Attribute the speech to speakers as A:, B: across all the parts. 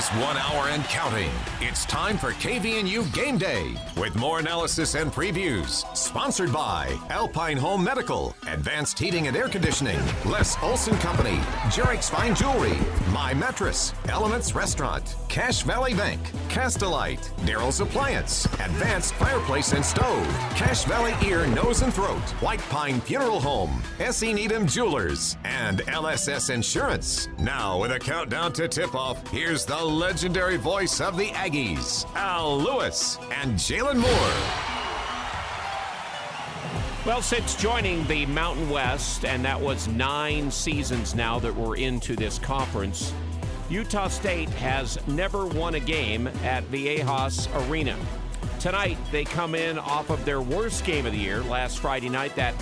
A: is 1 hour and counting. It's time for KVNU Game Day with more analysis and previews. Sponsored by Alpine Home Medical, Advanced Heating and Air Conditioning, Les Olson Company, Jarek's Fine Jewelry, My Mattress, Elements Restaurant, Cache Valley Bank, Castelite, Daryl's Appliance, Advanced Fireplace and Stove, Cache Valley Ear, Nose and Throat, White Pine Funeral Home, S.E. Needham Jewelers, and LSS Insurance. Now, with a countdown to tip-off, here's the legendary voice of the Aggies, Al Lewis and Jalen Moore.
B: Well, since joining the Mountain West, and that was 9 seasons now that we're into this conference, Utah State has never won a game at Viejas Arena. Tonight, they come in off of their worst game of the year last Friday night, that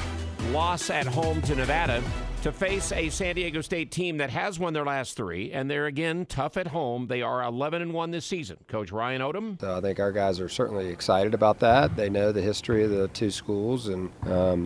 B: loss at home to Nevada, to face a San Diego State team that has won their last 3, and they're, again, tough at home. They are 11-1 this season. Coach Ryan Odom?
C: I think our guys are certainly excited about that. They know the history of the two schools, and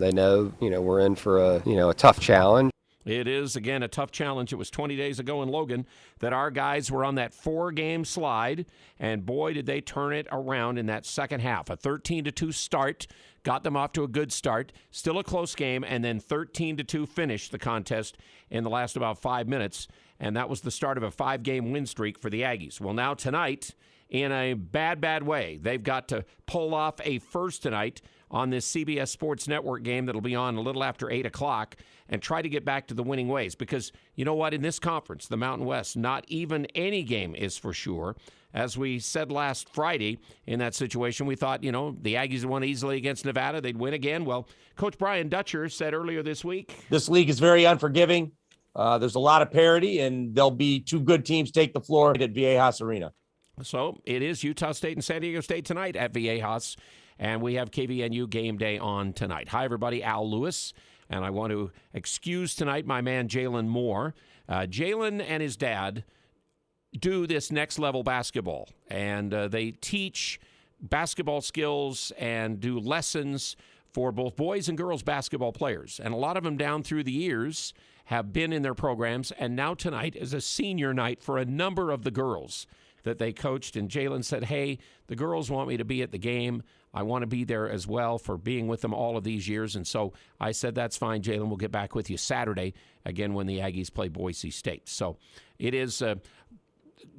C: they know, we're in for a tough challenge.
B: It is, again, a tough challenge. It was 20 days ago in Logan that our guys were on that 4-game slide, and boy, did they turn it around in that second half. A 13-2 start got them off to a good start. Still a close game, and then 13-2 finished the contest in the last about 5 minutes, and that was the start of a 5-game win streak for the Aggies. Well, now tonight, in a bad way, they've got to pull off a first tonight on this CBS Sports Network game that'll be on a little after 8 o'clock and try to get back to the winning ways. Because you know what? In this conference, the Mountain West, not even any game is for sure. As we said last Friday in that situation, we thought, the Aggies won easily against Nevada. They'd win again. Well, Coach Brian Dutcher said earlier this week,
D: this league is very unforgiving. There's a lot of parity, and there'll be 2 good teams take the floor at Viejas Arena. So it is Utah State and San Diego State tonight at Viejas. And we have KVNU Game Day on tonight. Hi, everybody. Al Lewis. And I want to excuse tonight my man Jalen Moore. Jalen and his dad do this next-level basketball. And they teach basketball skills and do lessons for both boys and girls basketball players. And a lot of them down through the years have been in their programs. And now tonight is a senior night for a number of the girls that they coached. And Jalen said, hey, the girls want me to be at the game. I want to be there as well for being with them all of these years. And so I said, that's fine, Jalen. We'll get back with you Saturday, again, when the Aggies play Boise State. So it is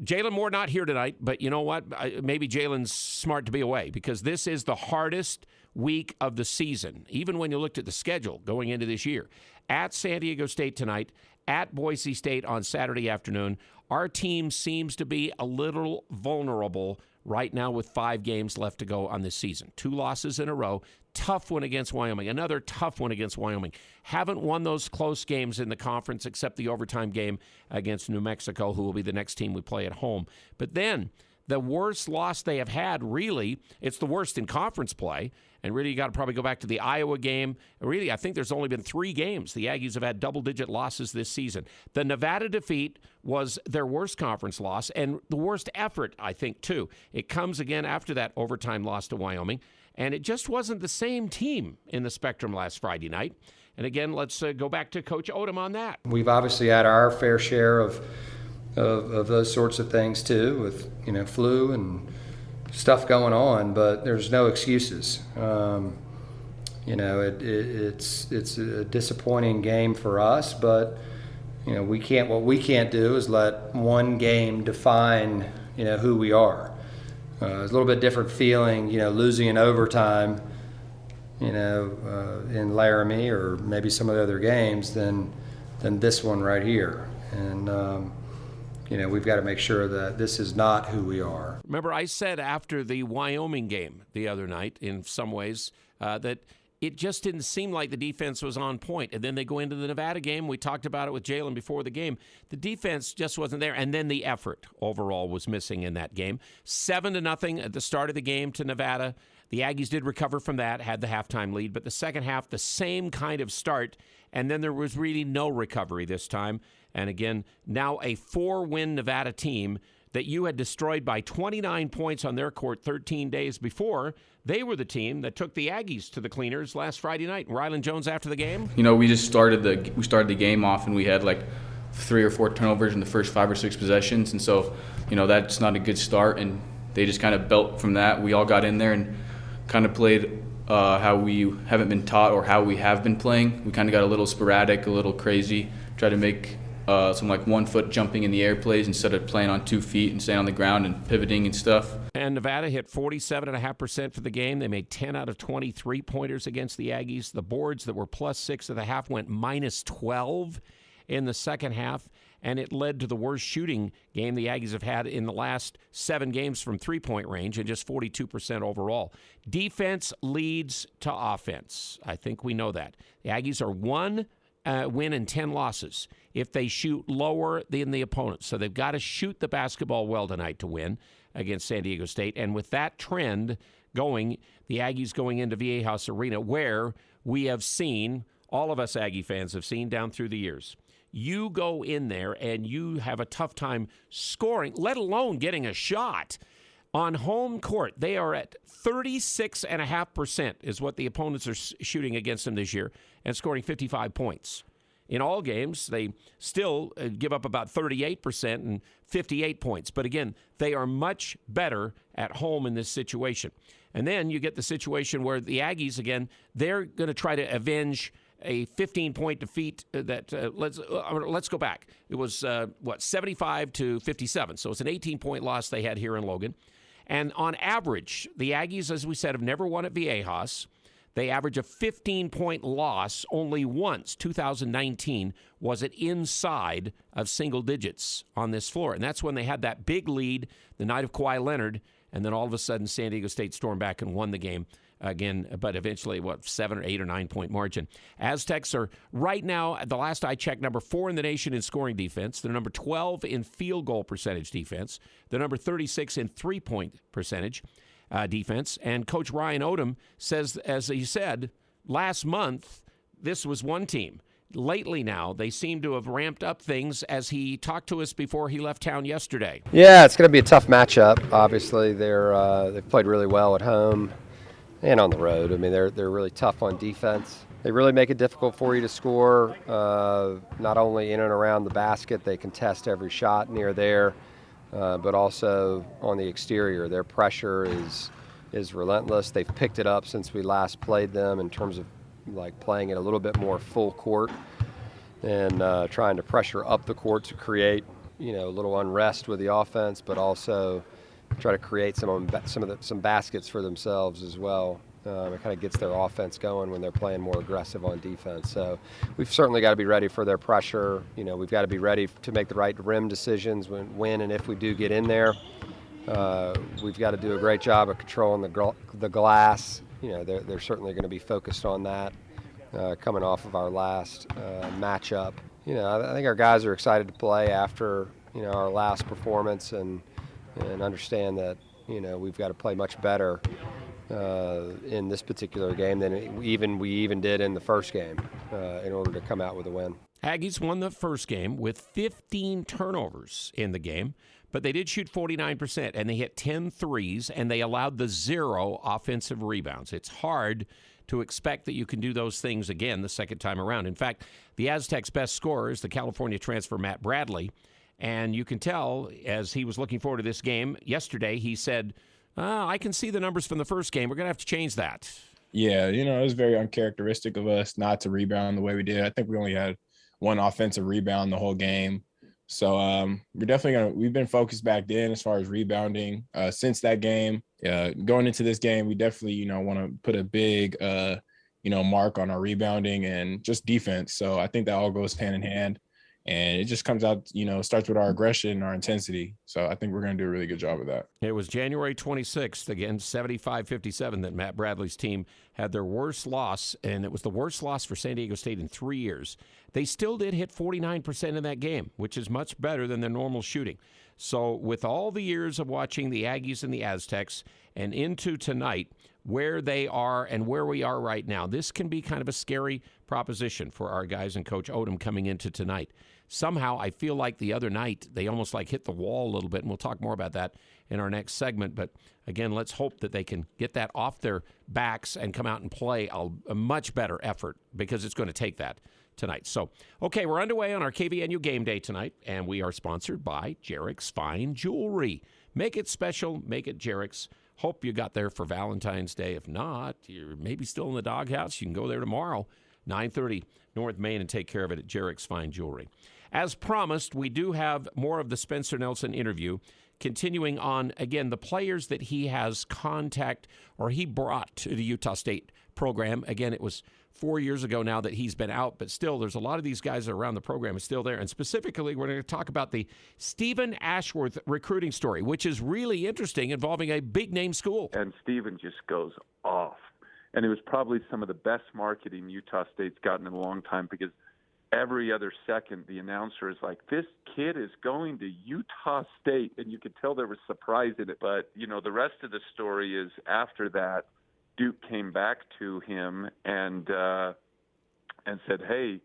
D: Jalen Moore not here tonight, but you know what? Maybe Jalen's smart to be away because this is the hardest week of the season, even when you looked at the schedule going into this year. At San Diego State tonight, at Boise State on Saturday afternoon. Our team seems to be a little vulnerable right now with 5 games left to go on this season. 2 losses in a row. Tough one against Wyoming. Another tough one against Wyoming. Haven't won those close games in the conference except the overtime game against New Mexico, who will be the next team we play at home. But then the worst loss they have had, really, it's the worst in conference play. And really, you got to probably go back to the Iowa game. Really, I think there's only been 3 games. The Aggies have had double-digit losses this season. The Nevada defeat was their worst conference loss and the worst effort, I think, too. It comes again after that overtime loss to Wyoming. And it just wasn't the same team in the Spectrum last Friday night. And again, let's go back to Coach Odom on that.
C: We've obviously had our fair share of those sorts of things, too, with, flu and stuff going on, but there's no excuses. It's a disappointing game for us, but what we can't do is let one game define who we are. It's a little bit different feeling, losing in overtime, in Laramie or maybe some of the other games than this one right here. And we've got to make sure that this is not who we are.
B: Remember, I said after the Wyoming game the other night, in some ways, that it just didn't seem like the defense was on point. And then they go into the Nevada game. We talked about it with Jalen before the game. The defense just wasn't there. And then the effort overall was missing in that game. 7-0 at the start of the game to Nevada. The Aggies did recover from that, had the halftime lead. But the second half, the same kind of start. And then there was really no recovery this time. And again, now a 4-win Nevada team that you had destroyed by 29 points on their court 13 days before. They were the team that took the Aggies to the cleaners last Friday night. Rylan Jones after the game.
E: We just started the game off and we had like 3 or 4 turnovers in the first 5 or 6 possessions. And so, that's not a good start. And they just kind of built from that. We all got in there and kind of played how we haven't been taught or how we have been playing. We kind of got a little sporadic, a little crazy, tried to make some like 1 foot jumping in the air plays instead of playing on 2 feet and staying on the ground and pivoting and stuff.
B: And Nevada hit 47.5% for the game. They made 10 out of 20 3-pointers against the Aggies. The boards that were +6 at the half went -12 in the second half, and it led to the worst shooting game the Aggies have had in the last 7 games from three-point range, and just 42% overall. Defense leads to offense. I think we know that. The Aggies are 1 win and 10 losses if they shoot lower than the opponent. So they've got to shoot the basketball well tonight to win against San Diego State. And with that trend going, the Aggies going into Viejas Arena, where we have seen, all of us Aggie fans have seen down through the years, you go in there and you have a tough time scoring, let alone getting a shot. On home court, they are at 36.5% is what the opponents are shooting against them this year and scoring 55 points. In all games, they still give up about 38% and 58 points. But again, they are much better at home in this situation. And then you get the situation where the Aggies, again, they're going to try to avenge a 15-point defeat that, let's go back. It was, 75-57. So it's an 18-point loss they had here in Logan. And on average, the Aggies, as we said, have never won at Viejas. They average a 15-point loss only once. 2019 was it inside of single digits on this floor. And that's when they had that big lead the night of Kawhi Leonard. And then all of a sudden, San Diego State stormed back and won the game again, but eventually, 7 or 8 or 9 point margin. Aztecs are right now, at the last I checked, number 4 in the nation in scoring defense. They're number 12 in field goal percentage defense. They're number 36 in 3-point percentage defense. And Coach Ryan Odom says, as he said, last month, this was one team. Lately now, they seem to have ramped up things, as he talked to us before he left town yesterday.
C: Yeah, it's going to be a tough matchup. Obviously, they've played really well at home and on the road. I mean, they're really tough on defense. They really make it difficult for you to score, not only in and around the basket. They contest every shot near there, but also on the exterior. Their pressure is relentless. They've picked it up since we last played them in terms of like playing it a little bit more full court and trying to pressure up the court to create, a little unrest with the offense, but also try to create some baskets for themselves as well. It kind of gets their offense going when they're playing more aggressive on defense. So we've certainly got to be ready for their pressure. We've got to be ready to make the right rim decisions when and if we do get in there. We've got to do a great job of controlling the glass. They're certainly going to be focused on that coming off of our last matchup. I think our guys are excited to play after, our last performance and understand that, we've got to play much better in this particular game than we even did in the first game in order to come out with a win.
B: Aggies won the first game with 15 turnovers in the game, but they did shoot 49%, and they hit 10 threes, and they allowed the 0 offensive rebounds. It's hard to expect that you can do those things again the second time around. In fact, the Aztecs' best scorer is the California transfer Matt Bradley, and you can tell as he was looking forward to this game yesterday, he said, I can see the numbers from the first game. We're going to have to change that.
F: Yeah, it was very uncharacteristic of us not to rebound the way we did. I think we only had 1 offensive rebound the whole game. So we've been focused back then as far as rebounding since that game. Going into this game, we definitely, want to put a big, mark on our rebounding and just defense. So I think that all goes hand in hand. And it just comes out, starts with our aggression and our intensity. So I think we're going to do a really good job of that.
B: It was January 26th, again, 75-57, that Matt Bradley's team had their worst loss, and it was the worst loss for San Diego State in 3 years. They still did hit 49% in that game, which is much better than their normal shooting. So with all the years of watching the Aggies and the Aztecs and into tonight, where they are and where we are right now, this can be kind of a scary proposition for our guys and Coach Odom coming into tonight. Somehow I feel like the other night they almost like hit the wall a little bit, and we'll talk more about that in our next segment. But again, let's hope that they can get that off their backs and come out and play a much better effort, because it's going to take that tonight. So, okay, we're underway on our KVNU game day tonight, and we are sponsored by Jarek's Fine Jewelry. Make it special, make it Jarek's. Hope you got there for Valentine's Day. If not, you're maybe still in the doghouse. You can go there tomorrow, 9:30 North Main, and take care of it at Jarek's Fine Jewelry. As promised, we do have more of the Spencer Nelson interview, continuing on, again, the players that he has contact or he brought to the Utah State program. Again, it was 4 years ago now that he's been out, but still there's a lot of these guys that are around the program is still there. And specifically, we're going to talk about the Stephen Ashworth recruiting story, which is really interesting, involving a big-name school.
G: And Stephen just goes off. And it was probably some of the best marketing Utah State's gotten in a long time, because every other second the announcer is like, this kid is going to Utah State. And you could tell there was surprise in it. But, the rest of the story is after that, Duke came back to him and said, hey,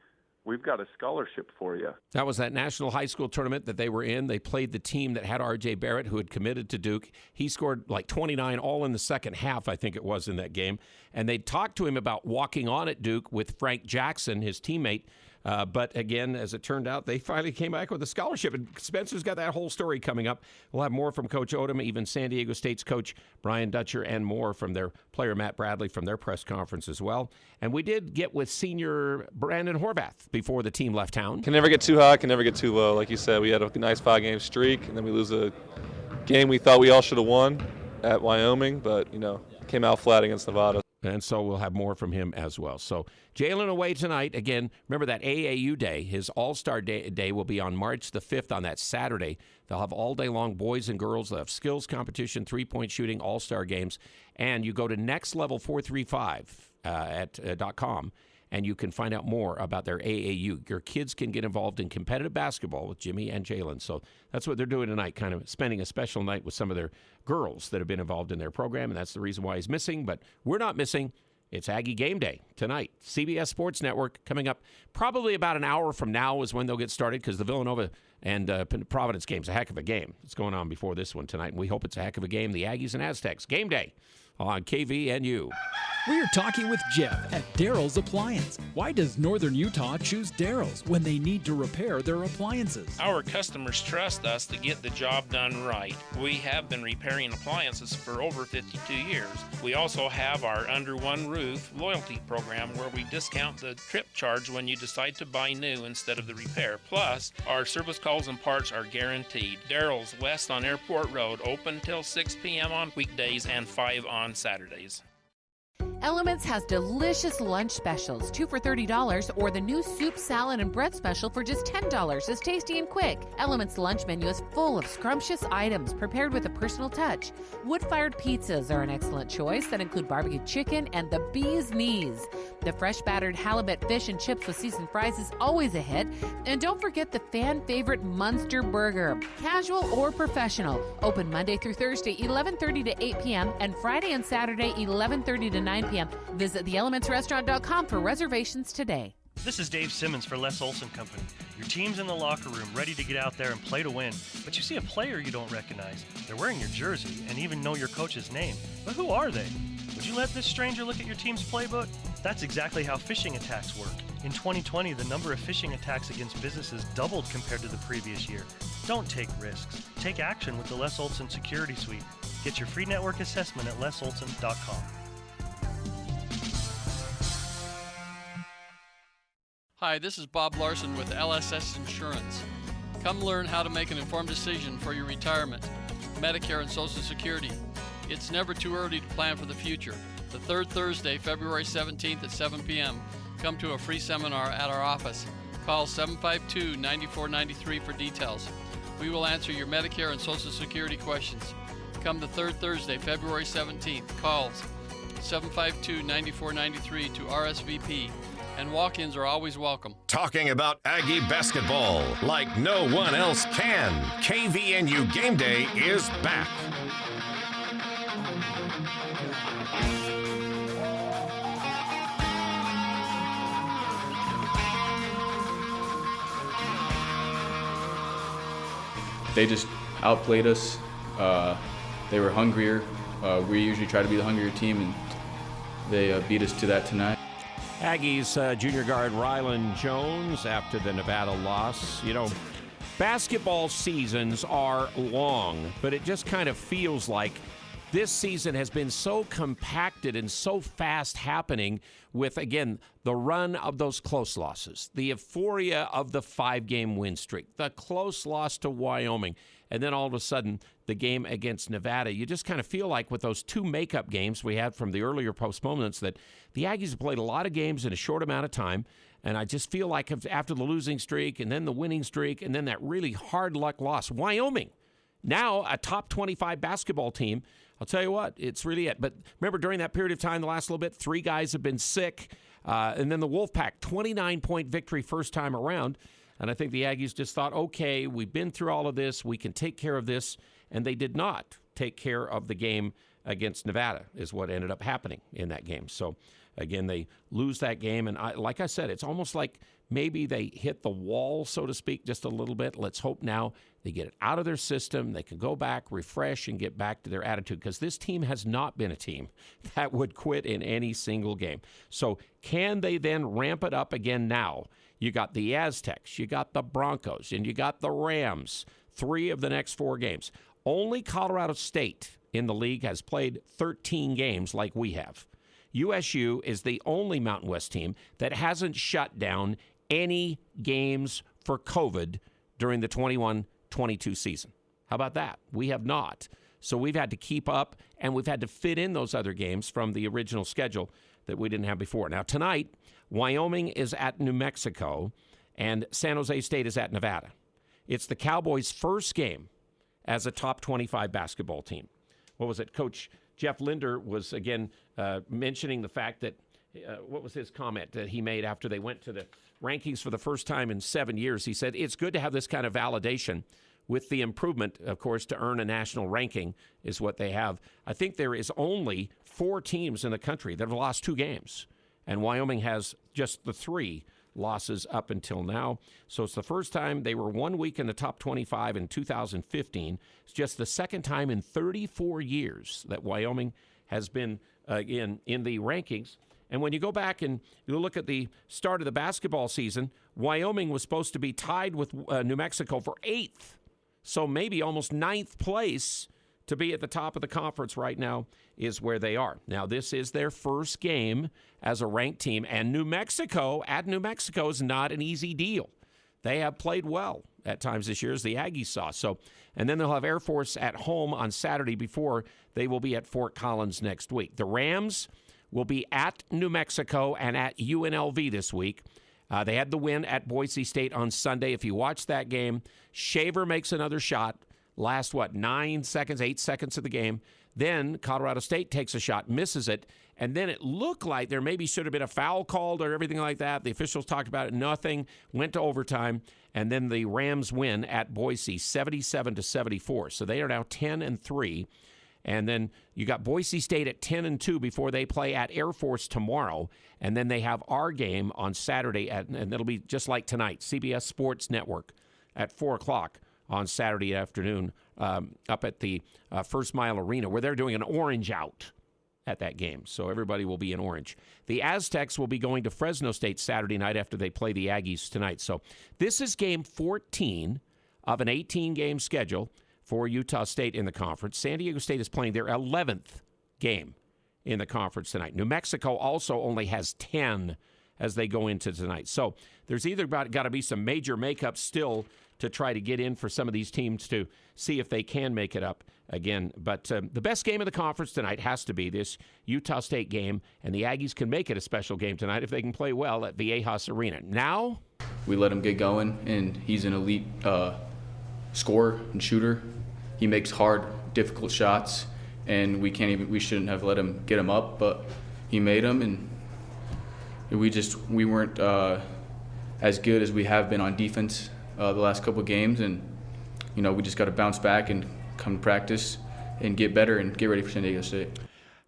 G: we've got a scholarship for you.
B: That was that national high school tournament that they were in. They played the team that had R.J. Barrett, who had committed to Duke. He scored like 29 all in the second half, I think it was, in that game. And they talked to him about walking on at Duke with Frank Jackson, his teammate. But again, as it turned out, they finally came back with a scholarship. And Spencer's got that whole story coming up. We'll have more from Coach Odom, even San Diego State's coach Brian Dutcher, and more from their player Matt Bradley from their press conference as well. And we did get with senior Brandon Horvath before the team left town.
H: Can never get too high, can never get too low. Like you said, we had a nice 5-game streak, and then we lose a game we thought we all should have won at Wyoming, but, came out flat against Nevada.
B: And so we'll have more from him as well. So Jalen away tonight. Again, remember that AAU day, his All-Star Day will be on March the 5th on that Saturday. They'll have all day long boys and girls. They'll have skills competition, three-point shooting, All-Star games. And you go to nextlevel435.com, and you can find out more about their AAU. Your kids can get involved in competitive basketball with Jimmy and Jalen. So that's what they're doing tonight, kind of spending a special night with some of their girls that have been involved in their program, and that's the reason why he's missing. But we're not missing. It's Aggie Game Day tonight. CBS Sports Network coming up probably about an hour from now is when they'll get started, because the Villanova and Providence game's a heck of a game. It's going on before this one tonight, and we hope it's a heck of a game. The Aggies and Aztecs. Game Day on KVNU.
I: We're talking with Jeff at Daryl's Appliance. Why does Northern Utah choose Daryl's when they need to repair their appliances?
J: Our customers trust us to get the job done right. We have been repairing appliances for over 52 years. We also have our Under One Roof loyalty program, where we discount the trip charge when you decide to buy new instead of the repair. Plus, our service calls and parts are guaranteed. Daryl's west on Airport Road, open till 6 p.m. on weekdays and 5 on Saturdays.
K: Elements has delicious lunch specials, 2 for $30, or the new soup, salad, and bread special for just $10. It's tasty and quick. Elements lunch menu is full of scrumptious items prepared with a personal touch. Wood-fired pizzas are an excellent choice that include barbecue chicken and the bee's knees. The fresh battered halibut fish and chips with seasoned fries is always a hit. And don't forget the fan favorite Munster burger, casual or professional. Open Monday through Thursday, 11:30 to 8 p.m. and Friday and Saturday, 11:30 to 9 p.m. Visit theelementsrestaurant.com for reservations today.
L: This is Dave Simmons for Les Olson Company. Your team's in the locker room ready to get out there and play to win, but you see a player you don't recognize. They're wearing your jersey and even know your coach's name. But who are they? Would you let this stranger look at your team's playbook? That's exactly how phishing attacks work. In 2020, the number of phishing attacks against businesses doubled compared to the previous year. Don't take risks. Take action with the Les Olson Security Suite. Get your free network assessment at lesolson.com.
M: Hi, this is Bob Larson with LSS Insurance. Come learn how to make an informed decision for your retirement, Medicare, and Social Security. It's never too early to plan for the future. The third Thursday, February 17th at 7 p.m., come to a free seminar at our office. Call 752-9493 for details. We will answer your Medicare and Social Security questions. Come the third Thursday, February 17th. Calls 752-9493 to RSVP. And walk-ins are always welcome.
A: Talking about Aggie basketball like no one else can. KVNU Game Day is back.
E: They just outplayed us. They were hungrier. We usually try to be the hungrier team, and they beat us to that tonight.
B: Aggies junior guard Rylan Jones after the Nevada loss. You know, basketball seasons are long, but it just kind of feels like this season has been so compacted and so fast happening with, again, the run of those close losses, the euphoria of the 5-game win streak, the close loss to Wyoming, and then all of a sudden the game against Nevada. You just kind of feel like with those 2 makeup games we had from the earlier postponements that the Aggies have played a lot of games in a short amount of time, and I just feel like after the losing streak and then the winning streak and then that really hard luck loss, Wyoming, now a top 25 basketball team, I'll tell you what, it's really it. But remember, during that period of time, the last little bit, 3 guys have been sick. And then the Wolfpack, 29-point victory first time around. And I think the Aggies just thought, okay, we've been through all of this. We can take care of this. And they did not take care of the game against Nevada is what ended up happening in that game. So, again, they lose that game. And like I said, it's almost like maybe they hit the wall, so to speak, just a little bit. Let's hope now they get it out of their system. They can go back, refresh, and get back to their attitude because this team has not been a team that would quit in any single game. So can they then ramp it up again now? You got the Aztecs, you got the Broncos, and you got the Rams, 3 of the next 4 games. Only Colorado State in the league has played 13 games like we have. USU is the only Mountain West team that hasn't shut down any games for COVID during the 21-22 season. How about that? We have not. So we've had to keep up, and we've had to fit in those other games from the original schedule that we didn't have before. Now, tonight, Wyoming is at New Mexico, and San Jose State is at Nevada. It's the Cowboys' first game as a top 25 basketball team. What was it? Coach Jeff Linder was, again, mentioning the fact that, what was his comment that he made after they went to the rankings for the first time in 7 years? He said, it's good to have this kind of validation with the improvement, of course, to earn a national ranking is what they have. I think there is only 4 teams in the country that have lost 2 games, and Wyoming has just the 3 losses up until now. So it's the first time they were 1 week in the top 25 in 2015. It's just the second time in 34 years that Wyoming has been in the rankings. And when you go back and you look at the start of the basketball season, Wyoming was supposed to be tied with New Mexico for 8th. So maybe almost 9th place to be at the top of the conference right now is where they are. Now, this is their first game as a ranked team, and New Mexico is not an easy deal. They have played well at times this year, as the Aggies saw. So, and then they'll have Air Force at home on Saturday before they will be at Fort Collins next week. The Rams will be at New Mexico and at UNLV this week. They had the win at Boise State on Sunday. If you watch that game, Shaver makes another shot. Last, 8 seconds of the game. Then Colorado State takes a shot, misses it, and then it looked like there maybe should have been a foul called or everything like that. The officials talked about it. Nothing. Went to overtime, and then the Rams win at Boise, 77-74. So they are now 10-3. And then you got Boise State at 10-2 before they play at Air Force tomorrow. And then they have our game on Saturday, and it'll be just like tonight, CBS Sports Network at 4 o'clock on Saturday afternoon up at the First Mile Arena, where they're doing an orange out at that game. So everybody will be in orange. The Aztecs will be going to Fresno State Saturday night after they play the Aggies tonight. So this is game 14 of an 18-game schedule for Utah State in the conference. San Diego State is playing their 11th game in the conference tonight. New Mexico also only has 10 as they go into tonight. So there's either got to be some major makeup still to try to get in for some of these teams to see if they can make it up again. But the best game of the conference tonight has to be this Utah State game, and the Aggies can make it a special game tonight if they can play well at Viejas Arena. Now,
E: we let him get going, and he's an elite scorer and shooter. He makes hard, difficult shots, and we shouldn't have let him get him up, but he made them, and we weren't as good as we have been on defense the last couple of games, and we just got to bounce back and come to practice and get better and get ready for San Diego State.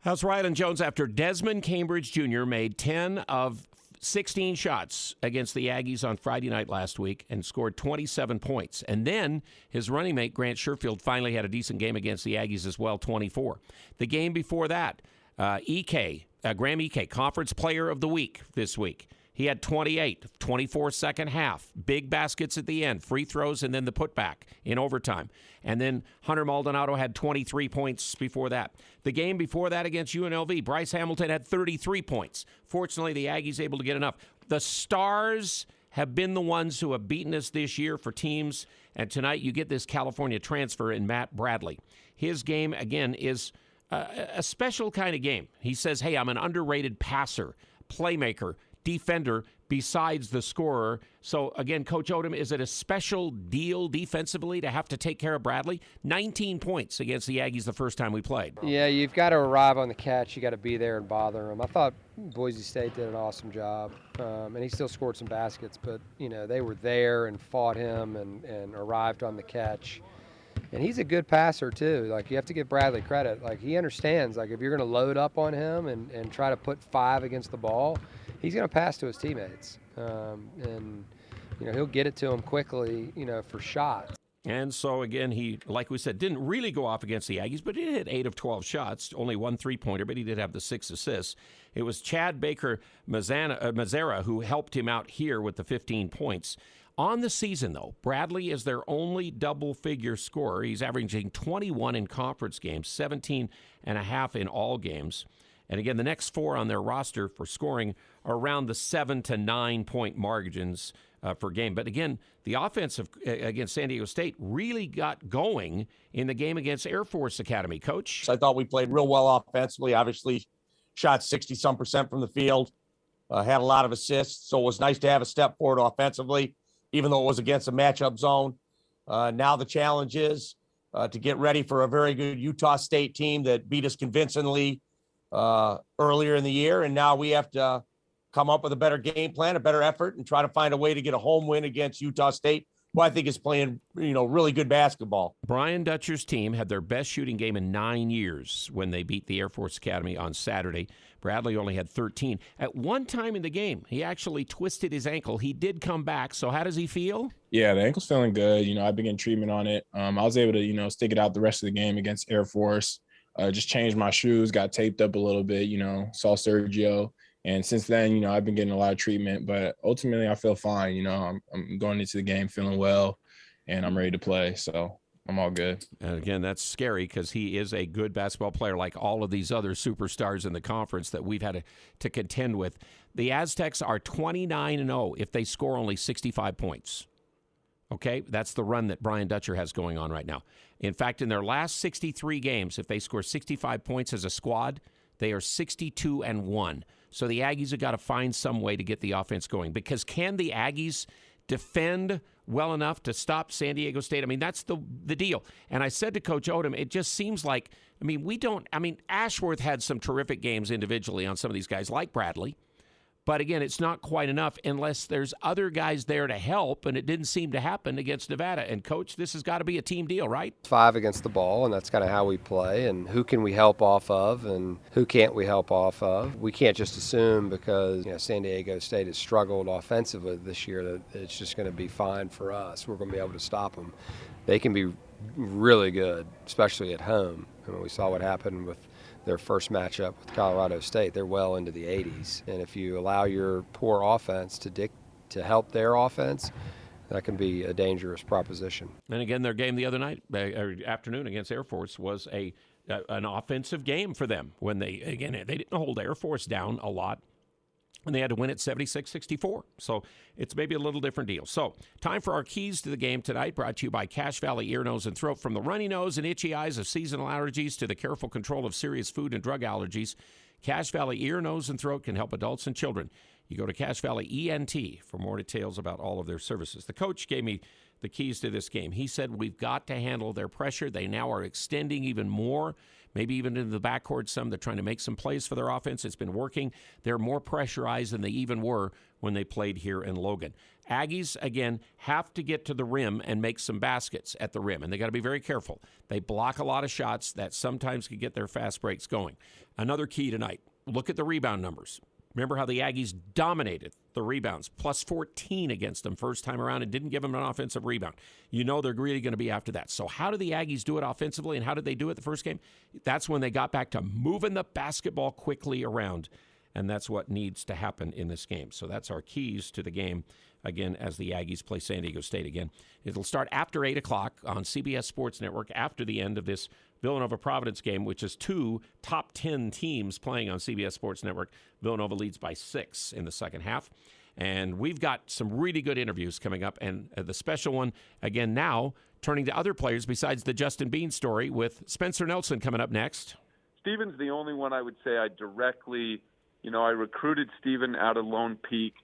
B: How's Rylan Jones after Desmond Cambridge Jr. made 10 of 16 shots against the Aggies on Friday night last week and scored 27 points. And then his running mate, Grant Sherfield, finally had a decent game against the Aggies as well, 24. The game before that, EK Graham Ike, Conference Player of the Week this week. He had 28, 24 second half, big baskets at the end, free throws, and then the putback in overtime. And then Hunter Maldonado had 23 points before that. The game before that against UNLV, Bryce Hamilton had 33 points. Fortunately, the Aggies able to get enough. The Stars have been the ones who have beaten us this year for teams, and tonight you get this California transfer in Matt Bradley. His game, again, is a special kind of game. He says, hey, I'm an underrated passer, playmaker, defender besides the scorer. So, again, Coach Odom, is it a special deal defensively to have to take care of Bradley? 19 points against the Aggies the first time we played.
C: Yeah, you've got to arrive on the catch. You got to be there and bother him. I thought Boise State did an awesome job, and he still scored some baskets, but, they were there and fought him and arrived on the catch. And he's a good passer, too. Like, you have to give Bradley credit. Like, he understands, like, if you're going to load up on him and try to put 5 against the ball, he's going to pass to his teammates. And he'll get it to him quickly, for shots.
B: And so, again, he, like we said, didn't really go off against the Aggies, but he hit 8 of 12 shots, only 1 3-pointer, but he did have the 6 assists. It was Chad Baker Mazzara who helped him out here with the 15 points. On the season, though, Bradley is their only double-figure scorer. He's averaging 21 in conference games, 17 and a half in all games. And again, the next 4 on their roster for scoring are around the 7 to 9 point margins per game. But again, the offense against San Diego State really got going in the game against Air Force Academy. Coach?
D: I thought we played real well offensively. Obviously, shot 60-some% from the field, had a lot of assists. So it was nice to have a step forward offensively, even though it was against a matchup zone. Now the challenge is to get ready for a very good Utah State team that beat us convincingly earlier in the year. And now we have to come up with a better game plan, a better effort, and try to find a way to get a home win against Utah State, who I think is playing, really good basketball.
B: Brian Dutcher's team had their best shooting game in 9 years when they beat the Air Force Academy on Saturday. Bradley only had 13. At one time in the game, he actually twisted his ankle. He did come back. So how does he feel? Yeah, the ankle's feeling good. I've been getting treatment on it. I was able to, stick it out the rest of the game against Air Force. Just changed my shoes, got taped up a little bit, saw Sergio. And since then, I've been getting a lot of treatment, but ultimately I feel fine. I'm going into the game feeling well, and I'm ready to play. So I'm all good. And again, that's scary because he is a good basketball player like all of these other superstars in the conference that we've had to contend with. The Aztecs are 29-0 if they score only 65 points. Okay, that's the run that Brian Dutcher has going on right now. In fact, in their last 63 games, if they score 65 points as a squad, they are 62-1. So the Aggies have got to find some way to get the offense going. Because can the Aggies defend well enough to stop San Diego State? I mean, that's the deal. And I said to Coach Odom, it just seems like, Ashworth had some terrific games individually on some of these guys, like Bradley. But again, it's not quite enough unless there's other guys there to help, and it didn't seem to happen against Nevada. And, Coach, this has got to be a team deal, right? 5 against the ball, and that's kind of how we play, and who can we help off of and who can't we help off of. We can't just assume because San Diego State has struggled offensively this year that it's just going to be fine for us. We're going to be able to stop them. They can be really good, especially at home. We saw what happened with their first matchup with Colorado State. They're well into the 80s. And if you allow your poor offense to help their offense, that can be a dangerous proposition. And again, their game the other night, afternoon against Air Force was an offensive game for them when they didn't hold Air Force down a lot. And they had to win it 76-64. So it's maybe a little different deal. So time for our keys to the game tonight, brought to you by Cache Valley Ear, Nose, and Throat. From the runny nose and itchy eyes of seasonal allergies to the careful control of serious food and drug allergies, Cache Valley Ear, Nose, and Throat can help adults and children. You go to Cache Valley ENT for more details about all of their services. The coach gave me the keys to this game. He said we've got to handle their pressure. They now are extending even more, maybe even into the backcourt some. They're trying to make some plays for their offense. It's been working. They're more pressurized than they even were when they played here in Logan. Aggies, again, have to get to the rim and make some baskets at the rim, and they got to be very careful. They block a lot of shots that sometimes can get their fast breaks going. Another key tonight, look at the rebound numbers. Remember how the Aggies dominated the rebounds, plus 14 against them first time around and didn't give them an offensive rebound. You know they're really going to be after that. So how did the Aggies do it offensively, and how did they do it the first game? That's when they got back to moving the basketball quickly around, and that's what needs to happen in this game. So that's our keys to the game, again, as the Aggies play San Diego State again. It'll start after 8 o'clock on CBS Sports Network after the end of this Villanova-Providence game, which is 2 top 10 teams playing on CBS Sports Network. Villanova leads by 6 in the second half. And we've got some really good interviews coming up. And the special one, again, now turning to other players besides the Justin Bean story with Spencer Nelson coming up next.
G: Steven's the only one I would say I directly, I recruited Steven out of Lone Peak.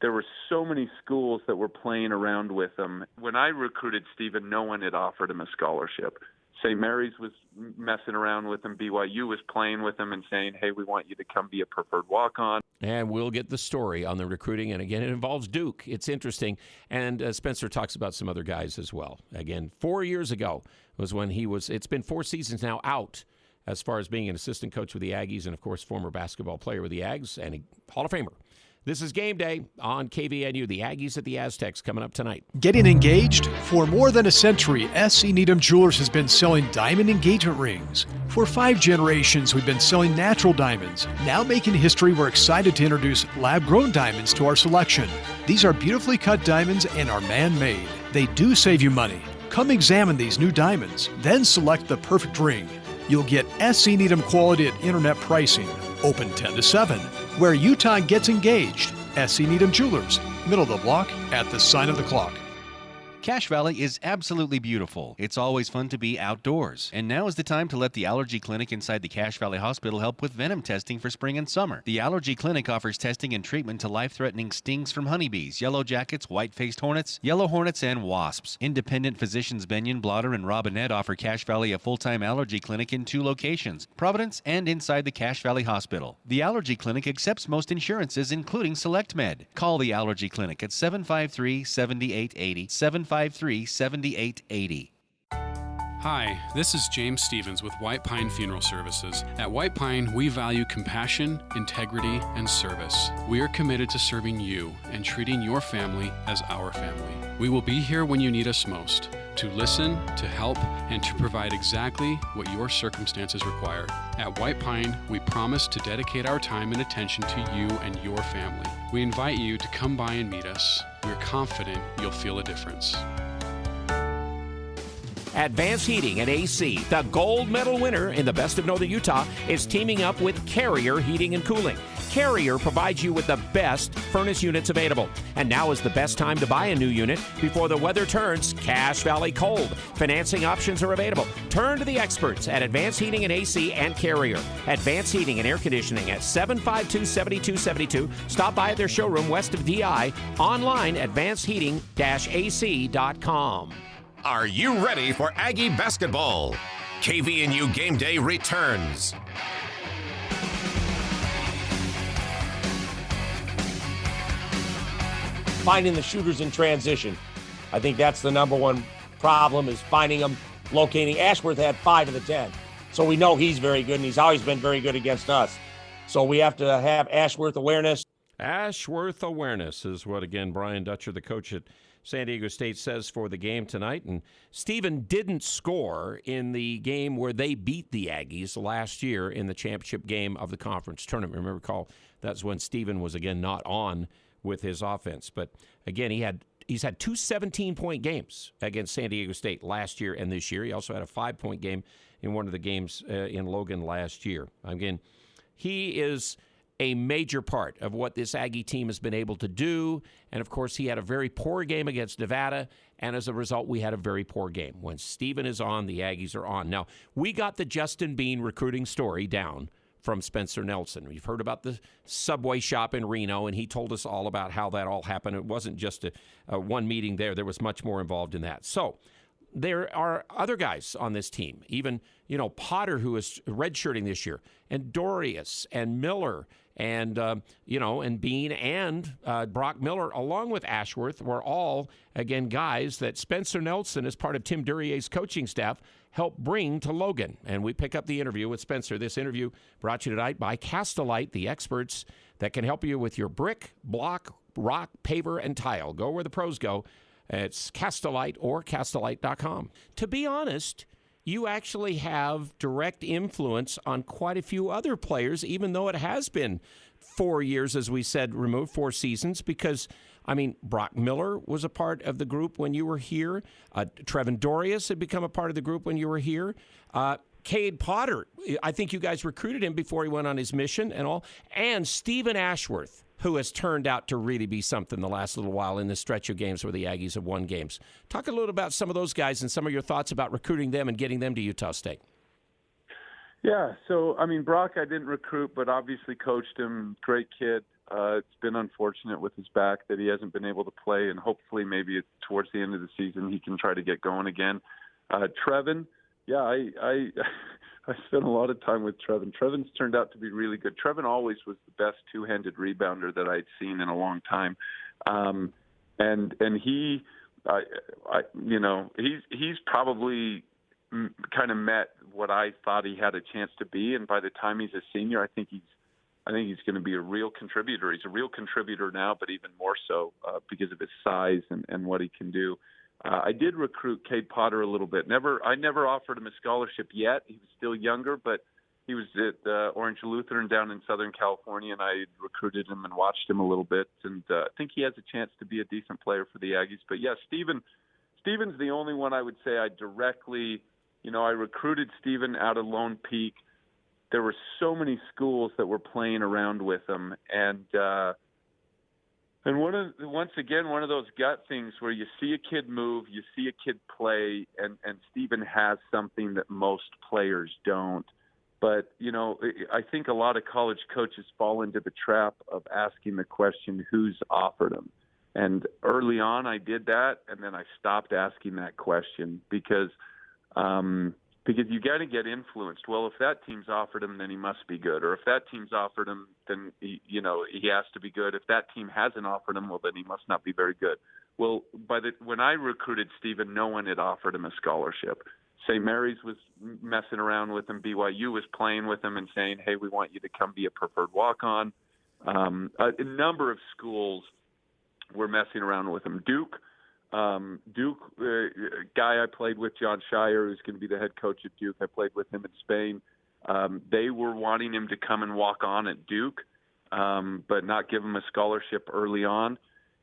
G: There were so many schools that were playing around with him. When I recruited Steven, no one had offered him a scholarship. St. Mary's was messing around with him. BYU was playing with him and saying, hey, we want you to come be a preferred walk-on.
B: And we'll get the story on the recruiting. And, again, it involves Duke. It's interesting. And Spencer talks about some other guys as well. Again, 4 years ago was when it's been 4 seasons now out as far as being an assistant coach with the Aggies and, of course, former basketball player with the Ags and a Hall of Famer. This is Game Day on KVNU. The Aggies at the Aztecs coming up tonight.
N: Getting engaged? For more than a century, S.C. Needham Jewelers has been selling diamond engagement rings. For 5 generations, we've been selling natural diamonds. Now making history, we're excited to introduce lab-grown diamonds to our selection. These are beautifully cut diamonds and are man-made. They do save you money. Come examine these new diamonds, then select the perfect ring. You'll get S.C. Needham quality at internet pricing. Open 10 to 7. Where Utah gets engaged. S.C. Needham Jewelers, middle of the block at the sign of the clock.
O: Cache Valley is absolutely beautiful. It's always fun to be outdoors. And now is the time to let the Allergy Clinic inside the Cache Valley Hospital help with venom testing for spring and summer. The Allergy Clinic offers testing and treatment to life-threatening stings from honeybees, yellow jackets, white-faced hornets, yellow hornets, and wasps. Independent physicians Benyon, Blotter, and Robinette offer Cache Valley a full-time allergy clinic in 2 locations, Providence and inside the Cache Valley Hospital. The Allergy Clinic accepts most insurances, including SelectMed. Call the Allergy Clinic at 753-7880, 753-7880.
P: Hi, this is James Stevens with White Pine Funeral Services. At White Pine, we value compassion, integrity, and service. We are committed to serving you and treating your family as our family. We will be here when you need us most, to listen, to help, and to provide exactly what your circumstances require. At White Pine, we promise to dedicate our time and attention to you and your family. We invite you to come by and meet us. We're confident you'll feel a difference.
B: Advanced Heating and AC, the gold medal winner in the Best of Northern Utah, is teaming up with Carrier Heating and Cooling. Carrier provides you with the best furnace units available. And now is the best time to buy a new unit before the weather turns Cache Valley cold. Financing options are available. Turn to the experts at Advanced Heating and AC and Carrier. Advanced Heating and Air Conditioning at 752-7272. Stop by at their showroom west of DI. Online, advancedheating-ac.com.
A: Are you ready for Aggie basketball? KVNU Game Day returns.
D: Finding the shooters in transition. I think that's the number one problem, is finding them, locating. Ashworth had 5 of the 10. So we know he's very good, and he's always been very good against us. So we have to have Ashworth awareness.
B: Ashworth awareness is what, again, Brian Dutcher, the coach at San Diego State, says for the game tonight. And Stephen didn't score in the game where they beat the Aggies last year in the championship game of the conference tournament. Remember, that's when Stephen was, again, not on with his offense. But, again, he's had 2 17-point games against San Diego State last year and this year. He also had a 5-point game in one of the games in Logan last year. Again, he is a major part of what this Aggie team has been able to do. And, of course, he had a very poor game against Nevada, and as a result, we had a very poor game. When Stephen is on, the Aggies are on. Now, we got the Justin Bean recruiting story down from Spencer Nelson. We've heard about the Subway shop in Reno, and he told us all about how that all happened. It wasn't just a one meeting there. There was much more involved in that. So there are other guys on this team, even, Potter, who is redshirting this year, and Dorius and Miller and, and Bean and Brock Miller, along with Ashworth, were all, again, guys that Spencer Nelson, as part of Tim Durier's coaching staff, helped bring to Logan. And we pick up the interview with Spencer. This interview brought to you tonight by Castelite, the experts that can help you with your brick, block, rock, paver, and tile. Go where the pros go. It's Castelite or Castelite.com. To be honest, you actually have direct influence on quite a few other players, even though it has been 4 years, as we said, removed, 4 seasons, because, Brock Miller was a part of the group when you were here. Trevin Dorius had become a part of the group when you were here. Cade Potter, I think you guys recruited him before he went on his mission and all. And Stephen Ashworth, who has turned out to really be something the last little while in this stretch of games where the Aggies have won games. Talk a little about some of those guys and some of your thoughts about recruiting them and getting them to Utah State.
G: Yeah, so, Brock I didn't recruit, but obviously coached him. Great kid. It's been unfortunate with his back that he hasn't been able to play, and hopefully maybe towards the end of the season he can try to get going again. Trevin, yeah, I spent a lot of time with Trevin. Trevin's turned out to be really good. Trevin always was the best two-handed rebounder that I'd seen in a long time. And he, he's probably kind of met what I thought he had a chance to be. And by the time he's a senior, I think he's going to be a real contributor. He's a real contributor now, but even more so because of his size and what he can do. I did recruit Cade Potter a little bit. I never offered him a scholarship yet. He was still younger, but he was at Orange Lutheran down in Southern California, and I recruited him and watched him a little bit. And I think he has a chance to be a decent player for the Aggies. But, yeah, Steven's the only one I would say I directly I recruited Steven out of Lone Peak. There were so many schools that were playing around with him. And once again, one of those gut things where you see a kid move, you see a kid play, and Steven has something that most players don't. But, I think a lot of college coaches fall into the trap of asking the question, who's offered him? And early on I did that, and then I stopped asking that question because you got to get influenced. Well, if that team's offered him, then he must be good. Or if that team's offered him, then he has to be good. If that team hasn't offered him, well, then he must not be very good. Well, when I recruited Steven, no one had offered him a scholarship. St. Mary's was messing around with him. BYU was playing with him and saying, hey, we want you to come be a preferred walk-on. A number of schools were messing around with him. Duke, guy I played with, John Shire, who's going to be the head coach at Duke. I played with him in Spain. They were wanting him to come and walk on at Duke, but not give him a scholarship early on.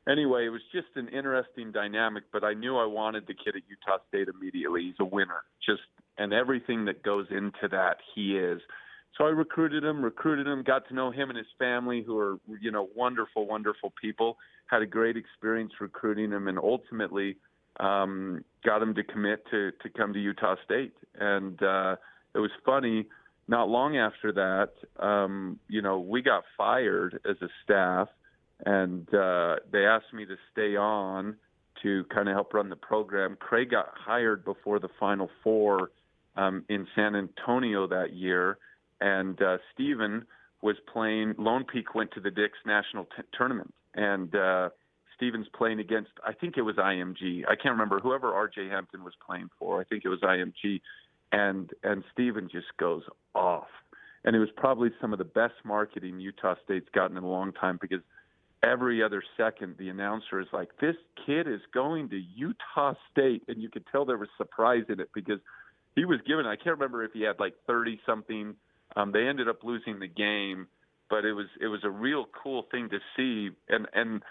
G: Anyway, it was just an interesting dynamic, but I knew I wanted the kid at Utah State immediately. He's a winner, and everything that goes into that, he is. So I recruited him, got to know him and his family, who are, wonderful, wonderful people. Had a great experience recruiting him, and ultimately got him to commit to come to Utah State. And it was funny, not long after that, we got fired as a staff, and they asked me to stay on to kind of help run the program. Craig got hired before the Final Four in San Antonio that year, and Steven was playing. Lone Peak went to the Dix National Tournament, and Steven's playing against, I think it was IMG. I can't remember, whoever RJ Hampton was playing for. I think it was IMG, and Steven just goes off. And it was probably some of the best marketing Utah State's gotten in a long time, because every other second the announcer is like, this kid is going to Utah State. And you could tell there was surprise in it, because he was given, I can't remember if he had like 30-something. They ended up losing the game, but it was a real cool thing to see. And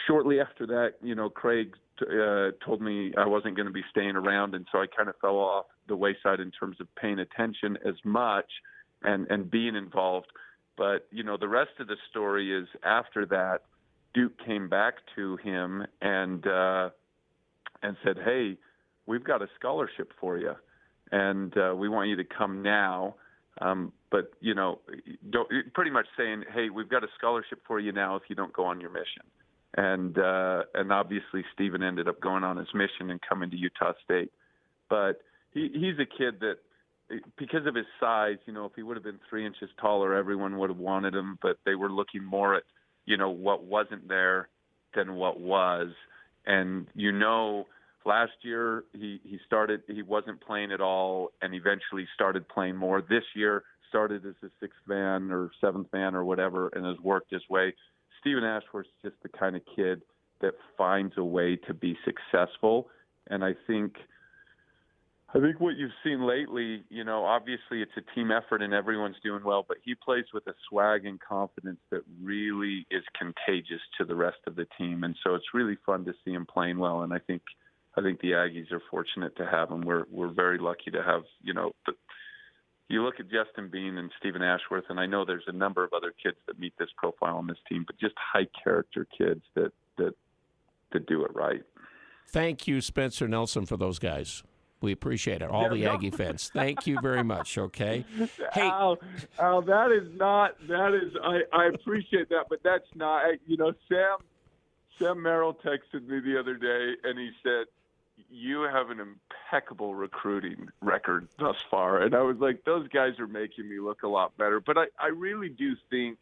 G: shortly after that, Craig told me I wasn't going to be staying around, and so I kind of fell off the wayside in terms of paying attention as much and being involved. But, the rest of the story is, after that, Duke came back to him and said, hey, we've got a scholarship for you, and we want you to come now. But, pretty much saying, hey, we've got a scholarship for you now if you don't go on your mission. And obviously Steven ended up going on his mission and coming to Utah State. but he's a kid that, because of his size, if he would have been 3 inches taller, everyone would have wanted him, but they were looking more at, what wasn't there than what was. And, last year he wasn't playing at all and eventually started playing more. This year started as a sixth man or seventh man or whatever and has worked his way. Stephen Ashworth's just the kind of kid that finds a way to be successful. And I think what you've seen lately, obviously it's a team effort and everyone's doing well, but he plays with a swag and confidence that really is contagious to the rest of the team. And so it's really fun to see him playing well. And I think the Aggies are fortunate to have him. We're very lucky to have, you look at Justin Bean and Stephen Ashworth, and I know there's a number of other kids that meet this profile on this team, but just high character kids that do it right.
B: Thank you, Spencer Nelson, for those guys. We appreciate it. All the Aggie fans. Thank you very much, okay? Hey,
G: Al, I appreciate that, but that's not, Sam Merrill texted me the other day, and he said, you have an impeccable recruiting record thus far. And I was like, those guys are making me look a lot better. But I really do think,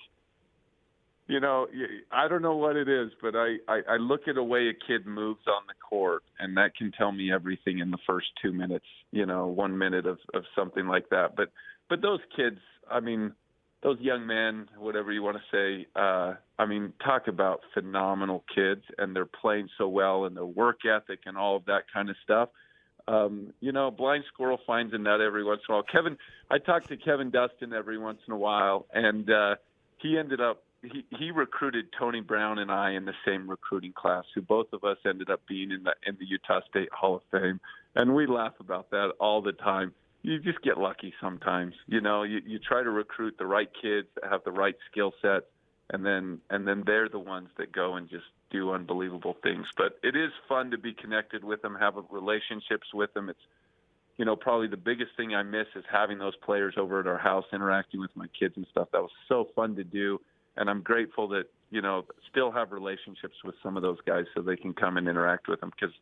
G: I don't know what it is, but I look at a way a kid moves on the court, and that can tell me everything in the first 2 minutes, 1 minute of something like that. But those kids, those young men, whatever you want to say, talk about phenomenal kids, and they're playing so well, and their work ethic and all of that kind of stuff. Blind squirrel finds a nut every once in a while. I talk to Kevin Dustin every once in a while, and he ended up, he recruited Tony Brown and I in the same recruiting class, who both of us ended up being in the Utah State Hall of Fame. And we laugh about that all the time. You just get lucky sometimes. You try to recruit the right kids that have the right skill set, and then they're the ones that go and just do unbelievable things. But it is fun to be connected with them, have relationships with them. It's, probably the biggest thing I miss is having those players over at our house, interacting with my kids and stuff. That was so fun to do. And I'm grateful that, still have relationships with some of those guys so they can come and interact with them, because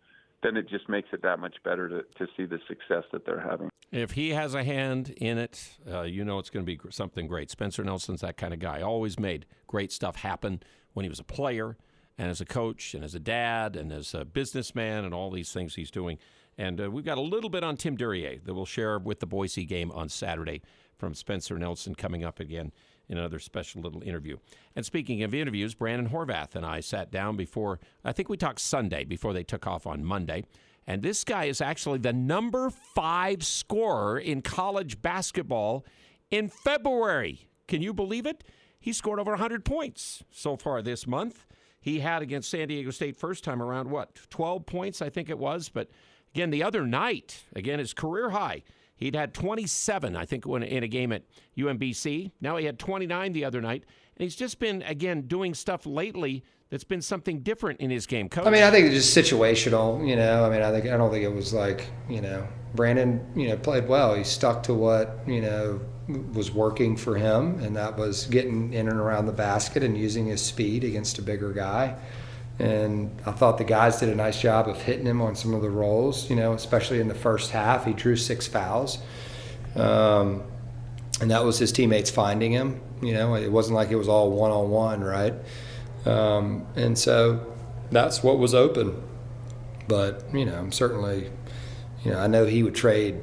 G: then it just makes it that much better to see the success that they're having.
B: If he has a hand in it, it's going to be something great. Spencer Nelson's that kind of guy. Always made great stuff happen when he was a player and as a coach and as a dad and as a businessman and all these things he's doing. And we've got a little bit on Tim Duryea that we'll share with the Boise game on Saturday from Spencer Nelson coming up again in another special little interview. And speaking of interviews, Brandon Horvath and I sat down before, I think we talked Sunday before they took off on Monday. And this guy is actually the number 5 scorer in college basketball in February. Can you believe it? He scored over 100 points so far this month. He had against San Diego State first time around, 12 points, I think it was. But again, the other night, his career high. He'd had 27, I think, in a game at UMBC. Now he had 29 the other night. And he's just been, again, doing stuff lately that's been something different in his game. Coach?
C: I think it's just situational, I don't think it was like, Brandon, played well. He stuck to what, was working for him, and that was getting in and around the basket and using his speed against a bigger guy. And I thought the guys did a nice job of hitting him on some of the rolls, especially in the first half. He drew 6 fouls. And that was his teammates finding him. It wasn't like it was all one-on-one, right? And so that's what was open. But, I'm certainly, I know he would trade,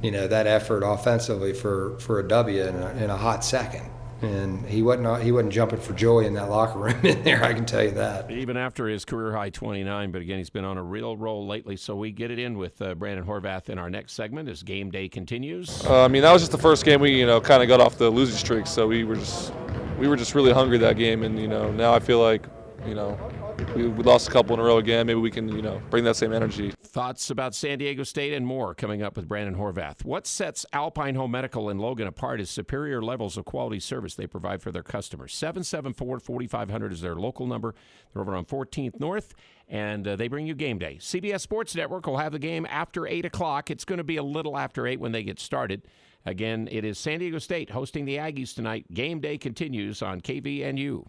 C: that effort offensively for a W in a hot second. And he wasn't jumping for joy in that locker room in there, I can tell you that.
B: Even after his career high 29, but again, he's been on a real roll lately. So we get it in with Brandon Horvath in our next segment as game day continues.
H: That was just the first game we, kind of got off the losing streak. So we were just really hungry that game. And, now I feel like, we lost a couple in a row again. Maybe we can, bring that same energy.
B: Thoughts about San Diego State and more coming up with Brandon Horvath. What sets Alpine Home Medical in Logan apart is superior levels of quality service they provide for their customers. 774-4500 is their local number. They're over on 14th North, and they bring you game day. CBS Sports Network will have the game after 8 o'clock. It's going to be a little after 8 when they get started. Again, it is San Diego State hosting the Aggies tonight. Game day continues on KVNU.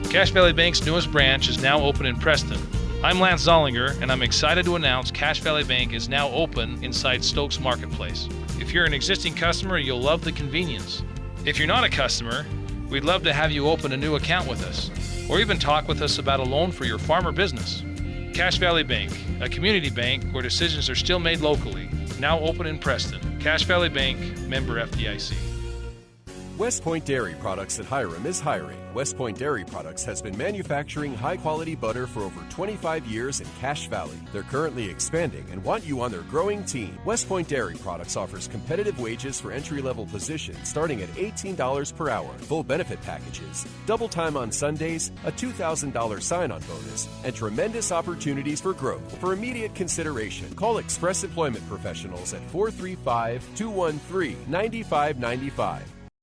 Q: Cache Valley Bank's newest branch is now open in Preston. I'm Lance Zollinger, and I'm excited to announce Cache Valley Bank is now open inside Stokes Marketplace. If you're an existing customer, you'll love the convenience. If you're not a customer, we'd love to have you open a new account with us, or even talk with us about a loan for your farm or business. Cache Valley Bank, a community bank where decisions are still made locally, now open in Preston. Cache Valley Bank, member FDIC.
R: West Point Dairy Products at Hiram is hiring. West Point Dairy Products has been manufacturing high-quality butter for over 25 years in Cache Valley. They're currently expanding and want you on their growing team. West Point Dairy Products offers competitive wages for entry-level positions starting at $18 per hour, full benefit packages, double time on Sundays, a $2,000 sign-on bonus, and tremendous opportunities for growth. For immediate consideration, call Express Employment Professionals at 435-213-9595.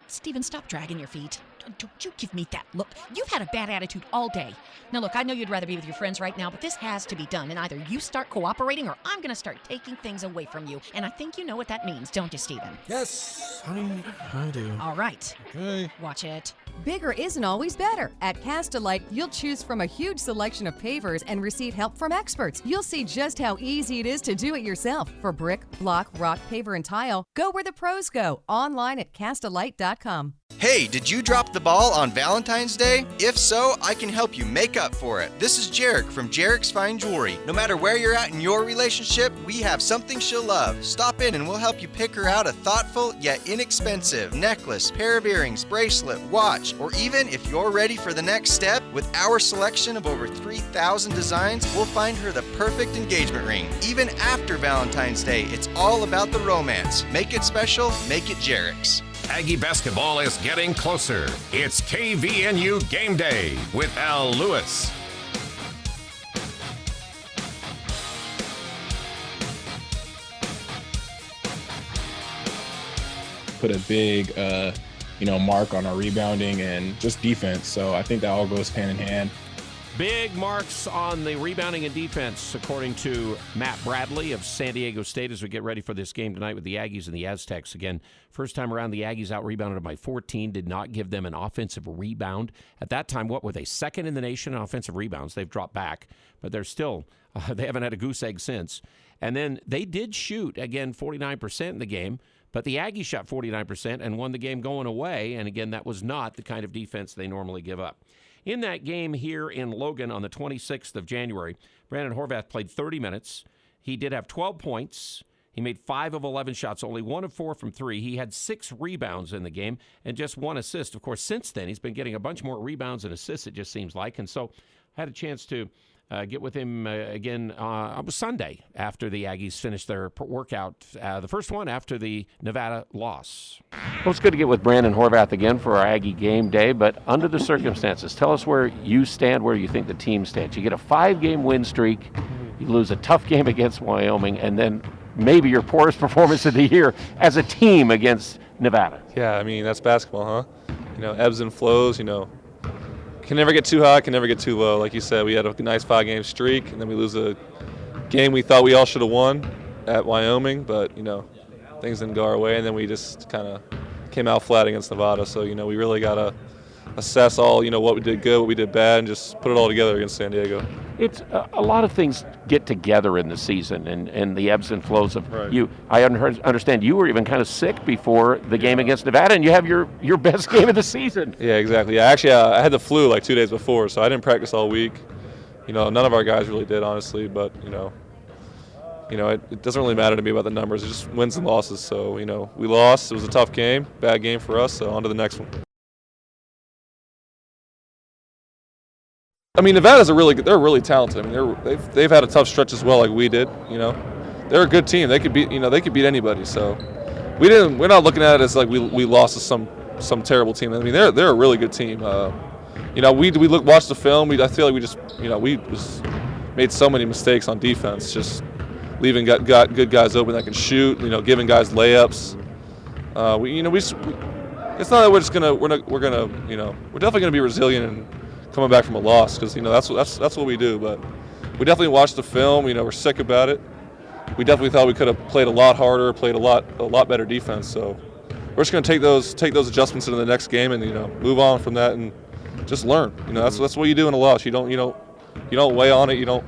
S: Steven, stop dragging your feet. Don't you give me that look. You've had a bad attitude all day. Now, look, I know you'd rather be with your friends right now, but this has to be done, and either you start cooperating or I'm going to start taking things away from you. And I think you know what that means, don't you, Steven?
T: Yes, honey, I do.
S: All right.
T: Okay.
S: Watch it.
U: Bigger isn't always better. At Cast-A-Lite, you'll choose from a huge selection of pavers and receive help from experts. You'll see just how easy it is to do it yourself. For brick, block, rock, paver, and tile, go where the pros go. Online at castalite.com.
V: Hey, did you drop the ball on Valentine's Day? If so, I can help you make up for it. This is Jarek from Jarek's Fine Jewelry. No matter where you're at in your relationship, we have something she'll love. Stop in and we'll help you pick her out a thoughtful yet inexpensive necklace, pair of earrings, bracelet, watch, or even if you're ready for the next step, with our selection of over 3,000 designs, we'll find her the perfect engagement ring. Even after Valentine's Day, it's all about the romance. Make it special, make it Jarek's.
A: Aggie basketball is getting closer. It's KVNU Game Day with Al Lewis.
F: Put a big, mark on our rebounding and just defense. So I think that all goes hand in hand.
B: Big marks on the rebounding and defense, according to Matt Bradley of San Diego State, as we get ready for this game tonight with the Aggies and the Aztecs. Again, first time around, the Aggies out-rebounded them by 14, did not give them an offensive rebound. At that time, what were they? Second in the nation in offensive rebounds. They've dropped back, but they're still, they haven't had a goose egg since. And then they did shoot, again, 49% in the game, but the Aggies shot 49% and won the game going away. And again, that was not the kind of defense they normally give up. In that game here in Logan on the 26th of January, Brandon Horvath played 30 minutes. He did have 12 points. He made 5 of 11 shots, only 1 of 4 from 3. He had 6 rebounds in the game and just 1 assist. Of course, since then, he's been getting a bunch more rebounds and assists, it just seems like. And so I had a chance to get with him again on Sunday after the Aggies finished their workout, the first one after the Nevada loss. Well, it's good to get with Brandon Horvath again for our Aggie game day, but under the circumstances, tell us where you stand, where you think the team stands. You get a 5-game win streak, you lose a tough game against Wyoming, and then maybe your poorest performance of the year as a team against Nevada.
H: Yeah, I mean, that's basketball, huh? Ebbs and flows, Can never get too high, can never get too low. Like you said, we had a nice 5-game streak, and then we lose a game we thought we all should have won at Wyoming, but, things didn't go our way, and then we just kind of came out flat against Nevada. So, we really got to assess all, what we did good, what we did bad, and just put it all together against San Diego.
B: It's a lot of things get together in the season and the ebbs and flows of you. I understand you were even kind of sick before the game against Nevada, and you have your best game of the season.
H: Yeah, exactly. Yeah, actually, I had the flu like 2 days before, so I didn't practice all week. None of our guys really did, honestly, but, it doesn't really matter to me about the numbers. It just wins and losses. So, we lost. It was a tough game, bad game for us, so on to the next one. I mean, Nevada's they're really talented. I mean, they've had a tough stretch as well, like we did. They're a good team. They could beat anybody. So we're not looking at it as like we lost to some terrible team. I mean, they're a really good team. We watched the film. I feel like we just made so many mistakes on defense, just leaving got good guys open that can shoot. Giving guys layups. It's not that we're definitely gonna be resilient and coming back from a loss, because that's what we do. But we definitely watched the film. We're sick about it. We definitely thought we could have played a lot harder, played a lot better defense. So we're just going to take those adjustments into the next game and move on from that and just learn. That's what you do in a loss. You don't weigh on it. You don't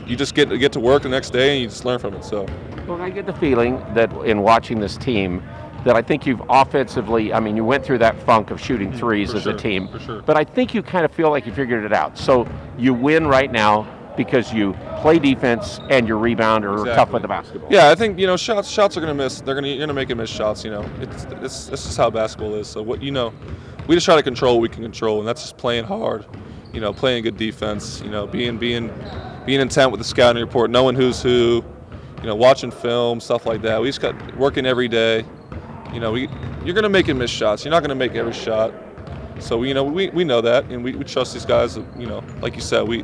H: you just get to work the next day and you just learn from it. So.
B: Well, I get the feeling that in watching this team, that I think you've offensively, I mean, you went through that funk of shooting threes as a team, but I think you kind of feel like you figured it out. So you win right now because you play defense and your rebound are tough with the basketball.
H: Yeah, I think, shots are going to miss. You're going to make them miss shots, It's just how basketball is. So we just try to control what we can control, and that's just playing hard, playing good defense, being intent with the scouting report, knowing who's who, watching film, stuff like that. We just got working every day. You're going to make him miss shots. You're not going to make every shot. So, we know that, and we trust these guys. Like you said, we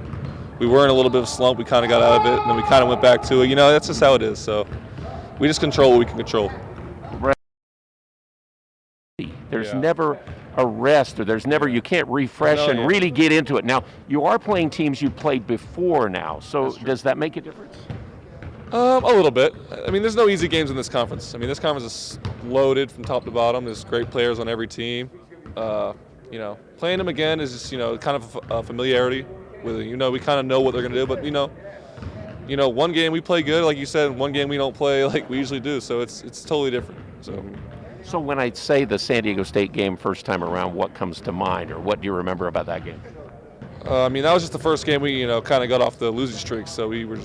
H: were in a little bit of a slump. We kind of got out of it, and then we kind of went back to it. That's just how it is. So we just control what we can control.
B: There's never a rest, or you can't refresh and really get into it. Now, you are playing teams you played before now, so does that make a difference?
H: A little bit. I mean, there's no easy games in this conference. I mean, this conference is loaded from top to bottom. There's great players on every team. Playing them again is just, kind of a familiarity with it. We kind of know what they're going to do. But, one game we play good, like you said, and one game we don't play like we usually do. So it's totally different.
B: So when I say the San Diego State game first time around, what comes to mind, or what do you remember about that game?
H: That was just the first game we, kind of got off the losing streak. So we were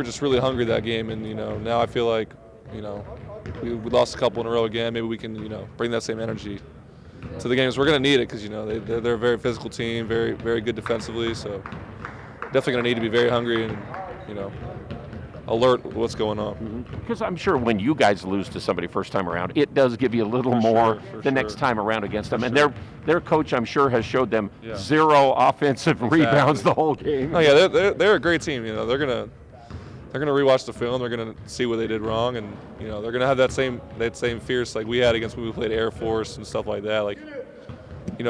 H: just really hungry that game, and now I feel like we lost a couple in a row again. Maybe we can bring that same energy to the games. We're going to need it because they're a very physical team, very very good defensively. So definitely going to need to be very hungry and alert with what's going on.
B: Because I'm sure when you guys lose to somebody first time around, it does give you a little more next time around against them. And their coach, I'm sure, has showed them zero offensive rebounds the whole game.
H: Oh yeah, they're a great team. They're gonna rewatch the film. They're gonna see what they did wrong, and they're gonna have that same fierce like we had against when we played Air Force and stuff like that. Like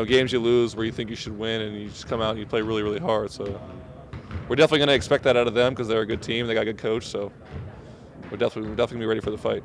H: games you lose where you think you should win, and you just come out and you play really really hard. So we're definitely gonna expect that out of them because they're a good team. They got a good coach, so we're definitely gonna be ready for the fight.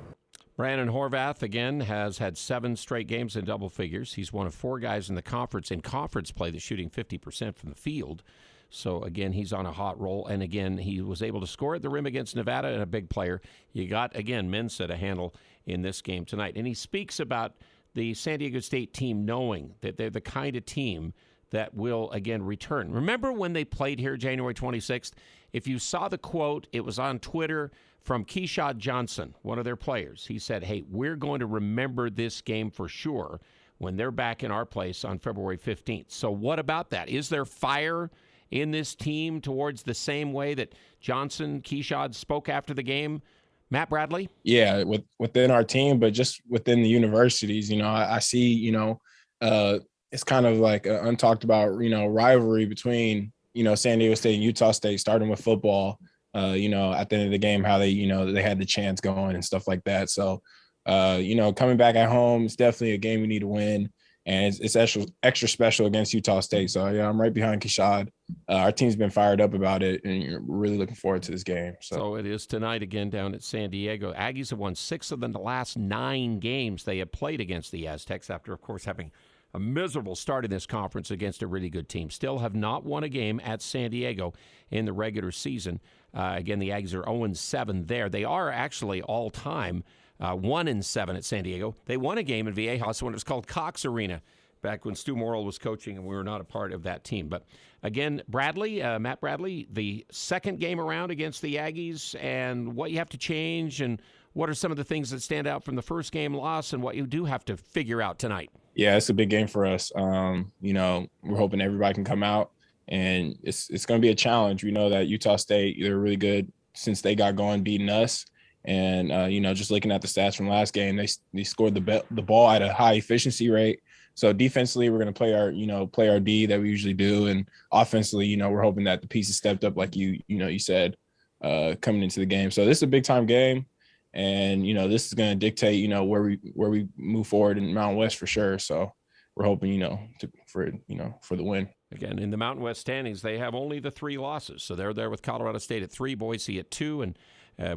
B: Brandon Horvath, again, has had 7 straight games in double figures. He's one of 4 guys in conference play that's shooting 50% from the field. So, again, he's on a hot roll. And, again, he was able to score at the rim against Nevada, and a big player. You got, again, Mensa to handle in this game tonight. And he speaks about the San Diego State team knowing that they're the kind of team that will, again, return. Remember when they played here January 26th? If you saw the quote, it was on Twitter from Keshad Johnson, one of their players. He said, hey, we're going to remember this game for sure when they're back in our place on February 15th. So what about that? Is there fire in this team towards the same way that Johnson, Keshad spoke after the game? Matt Bradley?
F: Yeah, within our team, but just within the universities, I see, it's kind of like an untalked about, rivalry between, San Diego State and Utah State, starting with football, at the end of the game, how they, they had the chants going and stuff like that. So, coming back at home, it's definitely a game we need to win. And it's extra special against Utah State. So, yeah, I'm right behind Keshad. Our team's been fired up about it, and we're really looking forward to this game.
B: So it is tonight again down at San Diego. Aggies have won 6 of the last 9 games they have played against the Aztecs after, of course, having a miserable start in this conference against a really good team. Still have not won a game at San Diego in the regular season. Again, the Aggies are 0-7 there. They are actually all-time 1-7 at San Diego. They won a game in Viejas when it was called Cox Arena back when Stu Morrill was coaching, and we were not a part of that team. But again, Matt Bradley, the second game around against the Aggies, and what you have to change, and what are some of the things that stand out from the first game loss, and what you do have to figure out tonight?
F: Yeah, it's a big game for us. We're hoping everybody can come out, and it's going to be a challenge. We know that Utah State, they're really good since they got going, beating us. And, just looking at the stats from last game, they scored the ball at a high efficiency rate. So defensively, we're going to play our D that we usually do. And offensively, we're hoping that the pieces stepped up like you said coming into the game. So this is a big time game. And, this is going to dictate, where we move forward in Mountain West for sure. So we're hoping, for the win.
B: Again, in the Mountain West standings, they have only the 3 losses. So they're there with Colorado State at 3, Boise at 2, and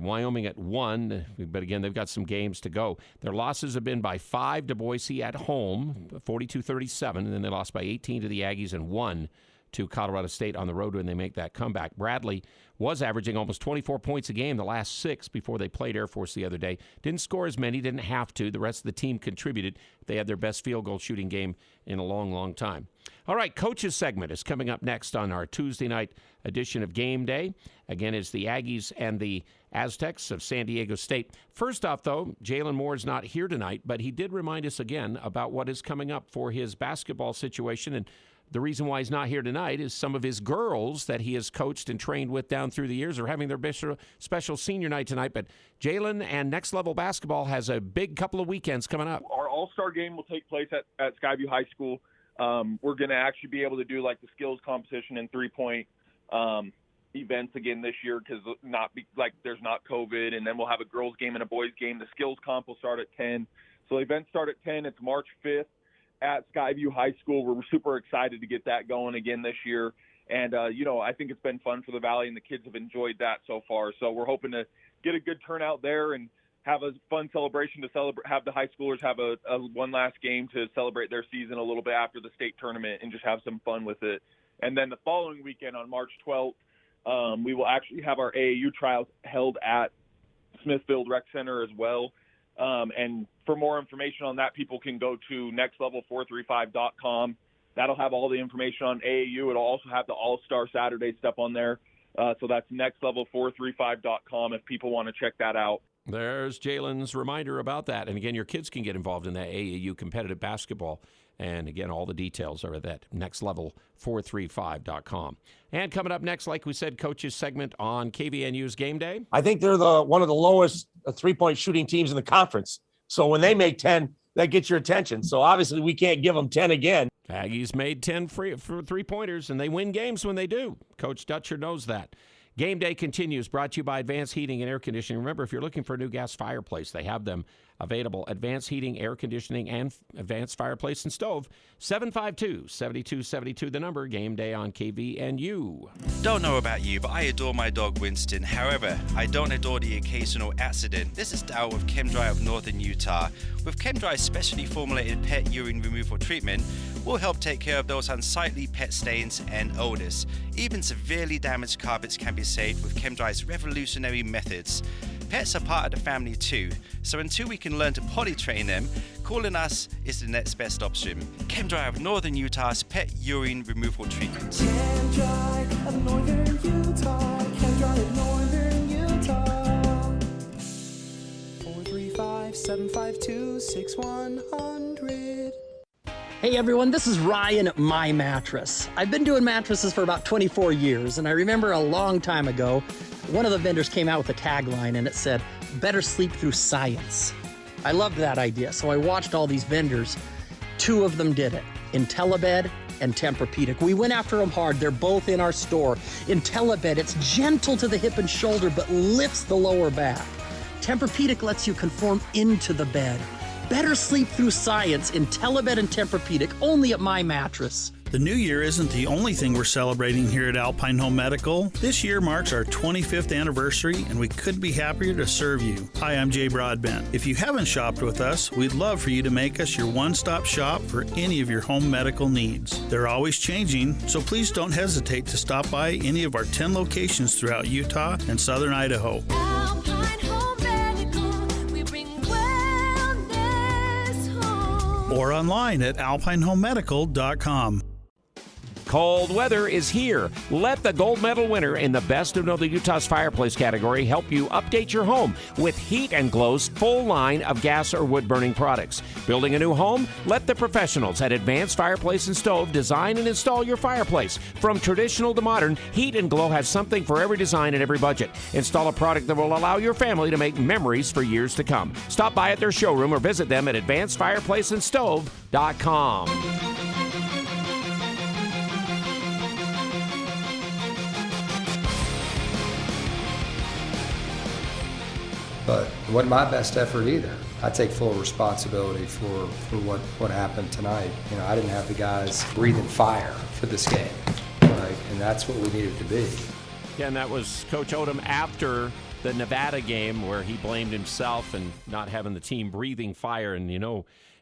B: Wyoming at 1. But again, they've got some games to go. Their losses have been by 5 to Boise at home, 42-37, and then they lost by 18 to the Aggies and 1 to Colorado State on the road when they make that comeback. Bradley was averaging almost 24 points a game the last 6 before they played Air Force the other day. Didn't score as many, didn't have to. The rest of the team contributed. They had their best field goal shooting game in a long, long time. All right, Coach's segment is coming up next on our Tuesday night edition of Game Day. Again, it's the Aggies and the Aztecs of San Diego State. First off, though, Jalen Moore is not here tonight, but he did remind us again about what is coming up for his basketball situation. And the reason why he's not here tonight is some of his girls that he has coached and trained with down through the years are having their special senior night tonight. But Jalen and Next Level Basketball has a big couple of weekends coming up.
I: Our All-Star game will take place at Skyview High School. We're going to actually be able to do like the skills competition and three-point events again this year because there's not COVID. And then we'll have a girls game and a boys game. The skills comp will start at 10. So the events start at 10. It's March 5th. At Skyview High School. We're super excited to get that going again this year. And, I think it's been fun for the Valley, and the kids have enjoyed that so far. So we're hoping to get a good turnout there and have a fun celebration to have the high schoolers have a one last game to celebrate their season a little bit after the state tournament and just have some fun with it. And then the following weekend on March 12th, we will actually have our AAU trials held at Smithfield Rec Center as well. And for more information on that, people can go to nextlevel435.com. That'll have all the information on AAU. It'll also have the All-Star Saturday stuff on there. So that's nextlevel435.com if people want to check that out.
B: There's Jalen's reminder about that. And again, your kids can get involved in that AAU competitive basketball. And again, all the details are at that nextlevel435.com. And coming up next, like we said, Coach's segment on KVNU's Game Day.
D: I think they're one of the lowest three-point shooting teams in the conference. So when they make 10, that gets your attention. So obviously we can't give them 10 again.
B: Aggies made 10 for three-pointers, and they win games when they do. Coach Dutcher knows that. Game Day continues, brought to you by Advanced Heating and Air Conditioning. Remember, if you're looking for a new gas fireplace, they have them available. Advanced Heating, Air Conditioning, and Advanced Fireplace and Stove. 752-7272, the number. Game Day on KVNU.
J: Don't know about you, but I adore my dog Winston. However, I don't adore the occasional accident. This is Dal with ChemDry of Northern Utah. With ChemDry's specially formulated pet urine removal treatment, we'll help take care of those unsightly pet stains and odors. Even severely damaged carpets can be saved with ChemDry's revolutionary methods. Pets are part of the family too, so until we can learn to potty train them, calling us is the next best option. ChemDry of Northern Utah's pet urine removal treatment.
W: ChemDry of Northern Utah. ChemDry of Northern Utah. 435-752-6100.
X: Hey everyone, this is Ryan at My Mattress. I've been doing mattresses for about 24 years, and I remember a long time ago, one of the vendors came out with a tagline and it said, "Better sleep through science." I loved that idea, so I watched all these vendors. 2 of them did it, IntelliBed and Tempur-Pedic. We went after them hard. They're both in our store. IntelliBed, it's gentle to the hip and shoulder, but lifts the lower back. Tempur-Pedic lets you conform into the bed. Better sleep through science, IntelliBed and Tempur-Pedic, only at My Mattress.
Y: The new year isn't the only thing we're celebrating here at Alpine Home Medical. This year marks our 25th anniversary, and we couldn't be happier to serve you. Hi, I'm Jay Broadbent. If you haven't shopped with us, we'd love for you to make us your one-stop shop for any of your home medical needs. They're always changing, so please don't hesitate to stop by any of our 10 locations throughout Utah and southern Idaho.
W: Alpine Home Medical, we bring wellness home.
Y: Or online at alpinehomemedical.com.
B: Cold weather is here. Let the gold medal winner in the Best of Northern Utah's fireplace category help you update your home with Heat and Glow's full line of gas or wood-burning products. Building a new home? Let the professionals at Advanced Fireplace and Stove design and install your fireplace. From traditional to modern, Heat and Glow has something for every design and every budget. Install a product that will allow your family to make memories for years to come. Stop by at their showroom or visit them at advancedfireplaceandstove.com.
C: But it wasn't my best effort either. I take full responsibility for what happened tonight. I didn't have the guys breathing fire for this game, and that's what we needed to be.
B: Yeah, and that was Coach Odom after the Nevada game where he blamed himself and not having the team breathing fire. And,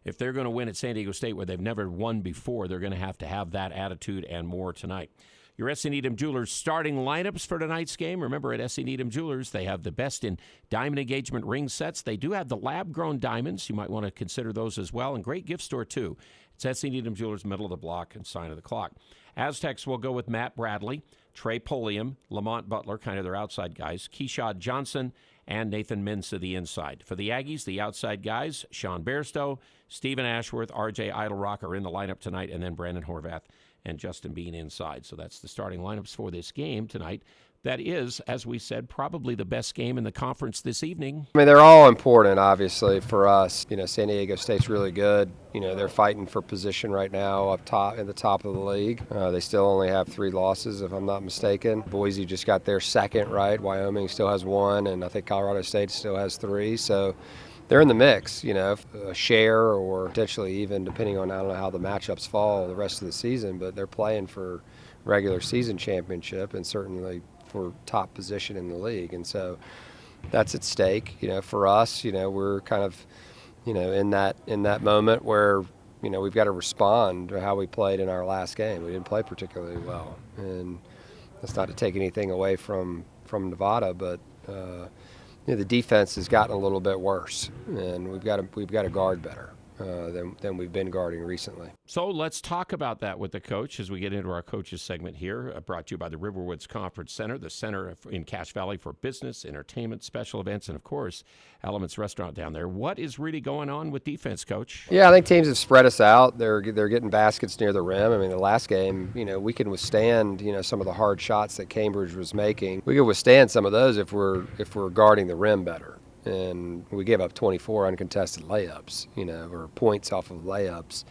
B: if they're going to win at San Diego State where they've never won before, they're going to have that attitude and more tonight. Your S.C. Needham Jewelers starting lineups for tonight's game. Remember, at S.C. Needham Jewelers, they have the best in diamond engagement ring sets. They do have the lab-grown diamonds. You might want to consider those as well. And great gift store, too. It's S.C. Needham Jewelers, middle of the block and sign of the clock. Aztecs will go with Matt Bradley, Trey Pulliam, Lamont Butler, kind of their outside guys, Keyshawn Johnson, and Nathan Mintz to the inside. For the Aggies, the outside guys, Sean Bairstow, Stephen Ashworth, R.J. Idlerock are in the lineup tonight, and then Brandon Horvath and Justin Bean inside. So that's the starting lineups for this game tonight. That is, as we said, probably the best game in the conference this evening.
C: I mean, they're all important, obviously, for us. San Diego State's really good. They're fighting for position right now up top, at the top of the league. They still only have 3 losses, if I'm not mistaken. Boise just got their second, right? Wyoming still has 1, and I think Colorado State still has 3. So they're in the mix, a share or potentially even, depending on, I don't know how the matchups fall the rest of the season, but they're playing for regular season championship and certainly for top position in the league. And so that's at stake. For us, we're kind of, in that moment where, we've got to respond to how we played in our last game. We didn't play particularly well. And that's not to take anything away from Nevada, but the defense has gotten a little bit worse, and we've got to guard better than we've been guarding recently.
B: So let's talk about that with the coach as we get into our coaches segment here, brought to you by the Riverwoods Conference Center, the center in Cache Valley for business, entertainment, special events, and, of course, Elements Restaurant down there. What is really going on with defense, Coach?
C: Yeah, I think teams have spread us out. They're getting baskets near the rim. I mean, the last game, we can withstand, some of the hard shots that Cambridge was making. We can withstand some of those if we're guarding the rim better. And we gave up 24 uncontested layups, or points off of layups,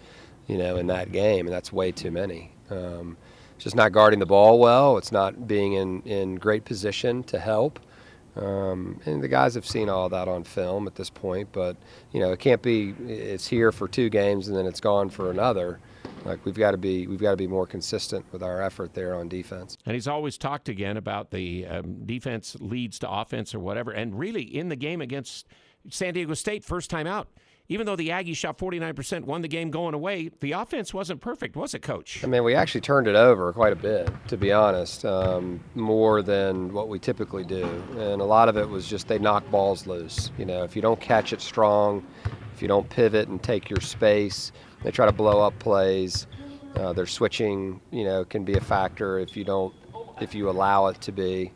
C: in that game, and that's way too many. It's just not guarding the ball well. It's not being in great position to help. And the guys have seen all that on film at this point, but, it can't be it's here for 2 games and then it's gone for another. Like we've got to be more consistent with our effort there on defense.
B: And he's always talked again about the defense leads to offense or whatever. And really, in the game against San Diego State, first time out, even though the Aggies shot 49%, won the game going away, the offense wasn't perfect, was it, Coach?
C: I mean, we actually turned it over quite a bit, to be honest, more than what we typically do. And a lot of it was just they knock balls loose. If you don't catch it strong, if you don't pivot and take your space, they try to blow up plays. Their switching, can be a factor if you allow it to be.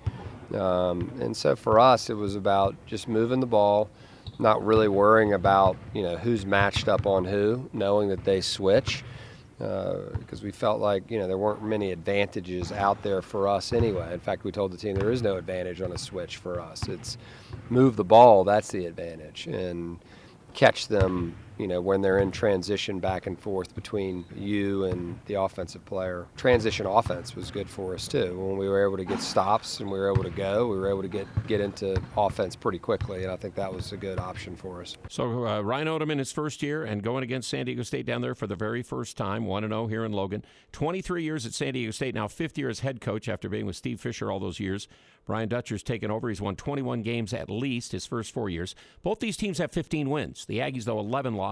C: And so for us, it was about just moving the ball, not really worrying about, who's matched up on who, knowing that they switch, because we felt like, there weren't many advantages out there for us anyway. In fact, we told the team there is no advantage on a switch for us. It's move the ball, that's the advantage, and catch them, when they're in transition back and forth between you and the offensive player. Transition offense was good for us too. When we were able to get stops and we were able to go, we were able to get into offense pretty quickly, and I think that was a good option for us.
B: So Ryan Odom in his first year and going against San Diego State down there for the very first time, 1-0 here in Logan. 23 years at San Diego State, now 5th year as head coach after being with Steve Fisher all those years. Brian Dutcher's taken over. He's won 21 games at least his first 4 years. Both these teams have 15 wins. The Aggies, though, 11 losses.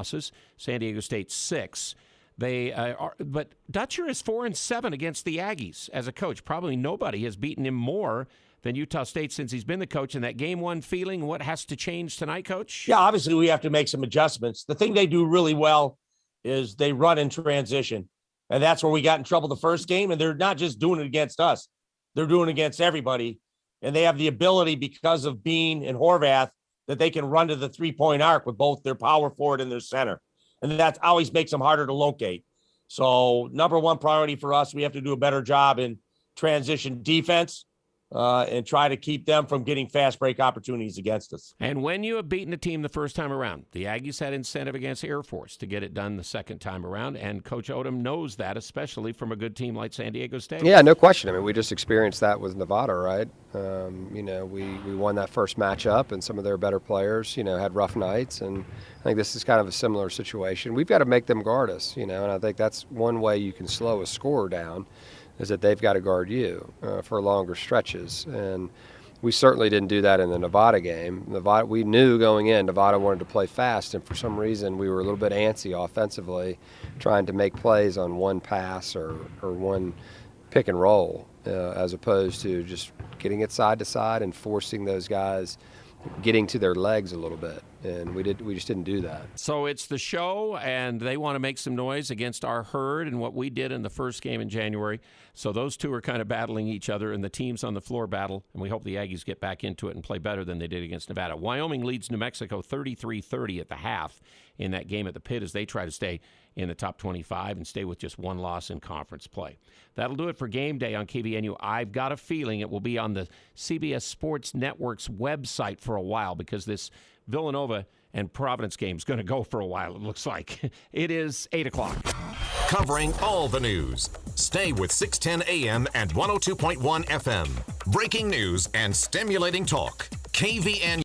B: San Diego State 6. But Dutcher is 4-7 against the Aggies as a coach. Probably nobody has beaten him more than Utah State since he's been the coach. And that game one feeling, what has to change tonight, Coach?
D: Yeah, obviously we have to make some adjustments. The thing they do really well is they run in transition. And that's where we got in trouble the first game. And they're not just doing it against us. They're doing it against everybody. And they have the ability, because of Bean and Horvath, that they can run to the 3-point arc with both their power forward and their center. And that always makes them harder to locate. So number one priority for us, we have to do a better job in transition defense and try to keep them from getting fast break opportunities against us.
B: And when you have beaten a team the first time around, the Aggies had incentive against Air Force to get it done the second time around, and Coach Odom knows that, especially from a good team like San Diego State.
C: Yeah, no question. I mean, we just experienced that with Nevada, right? We won that first matchup, and some of their better players, had rough nights, and I think this is kind of a similar situation. We've got to make them guard us, and I think that's one way you can slow a scorer down, is that they've got to guard you for longer stretches. And We certainly didn't do that in the Nevada game. We knew going in Nevada wanted to play fast, and for some reason we were a little bit antsy offensively, trying to make plays on one pass or one pick and roll, as opposed to just getting it side to side and forcing those guys getting to their legs a little bit, and we just didn't do that.
B: So it's the show, and they want to make some noise against our herd and what we did in the first game in January. So those two are kind of battling each other, and the teams on the floor battle, and we hope the Aggies get back into it and play better than they did against Nevada. Wyoming leads New Mexico 33-30 at the half in that game at the Pit as they try to stay in the top 25 and stay with just one loss in conference play. That'll do it for Game Day on KVNU. I've got a feeling it will be on the CBS Sports Network's website for a while because this Villanova and Providence game is going to go for a while, it looks like. It is 8 o'clock.
A: Covering all the news. Stay with 610 AM and 102.1 FM. Breaking news and stimulating talk. KVNU.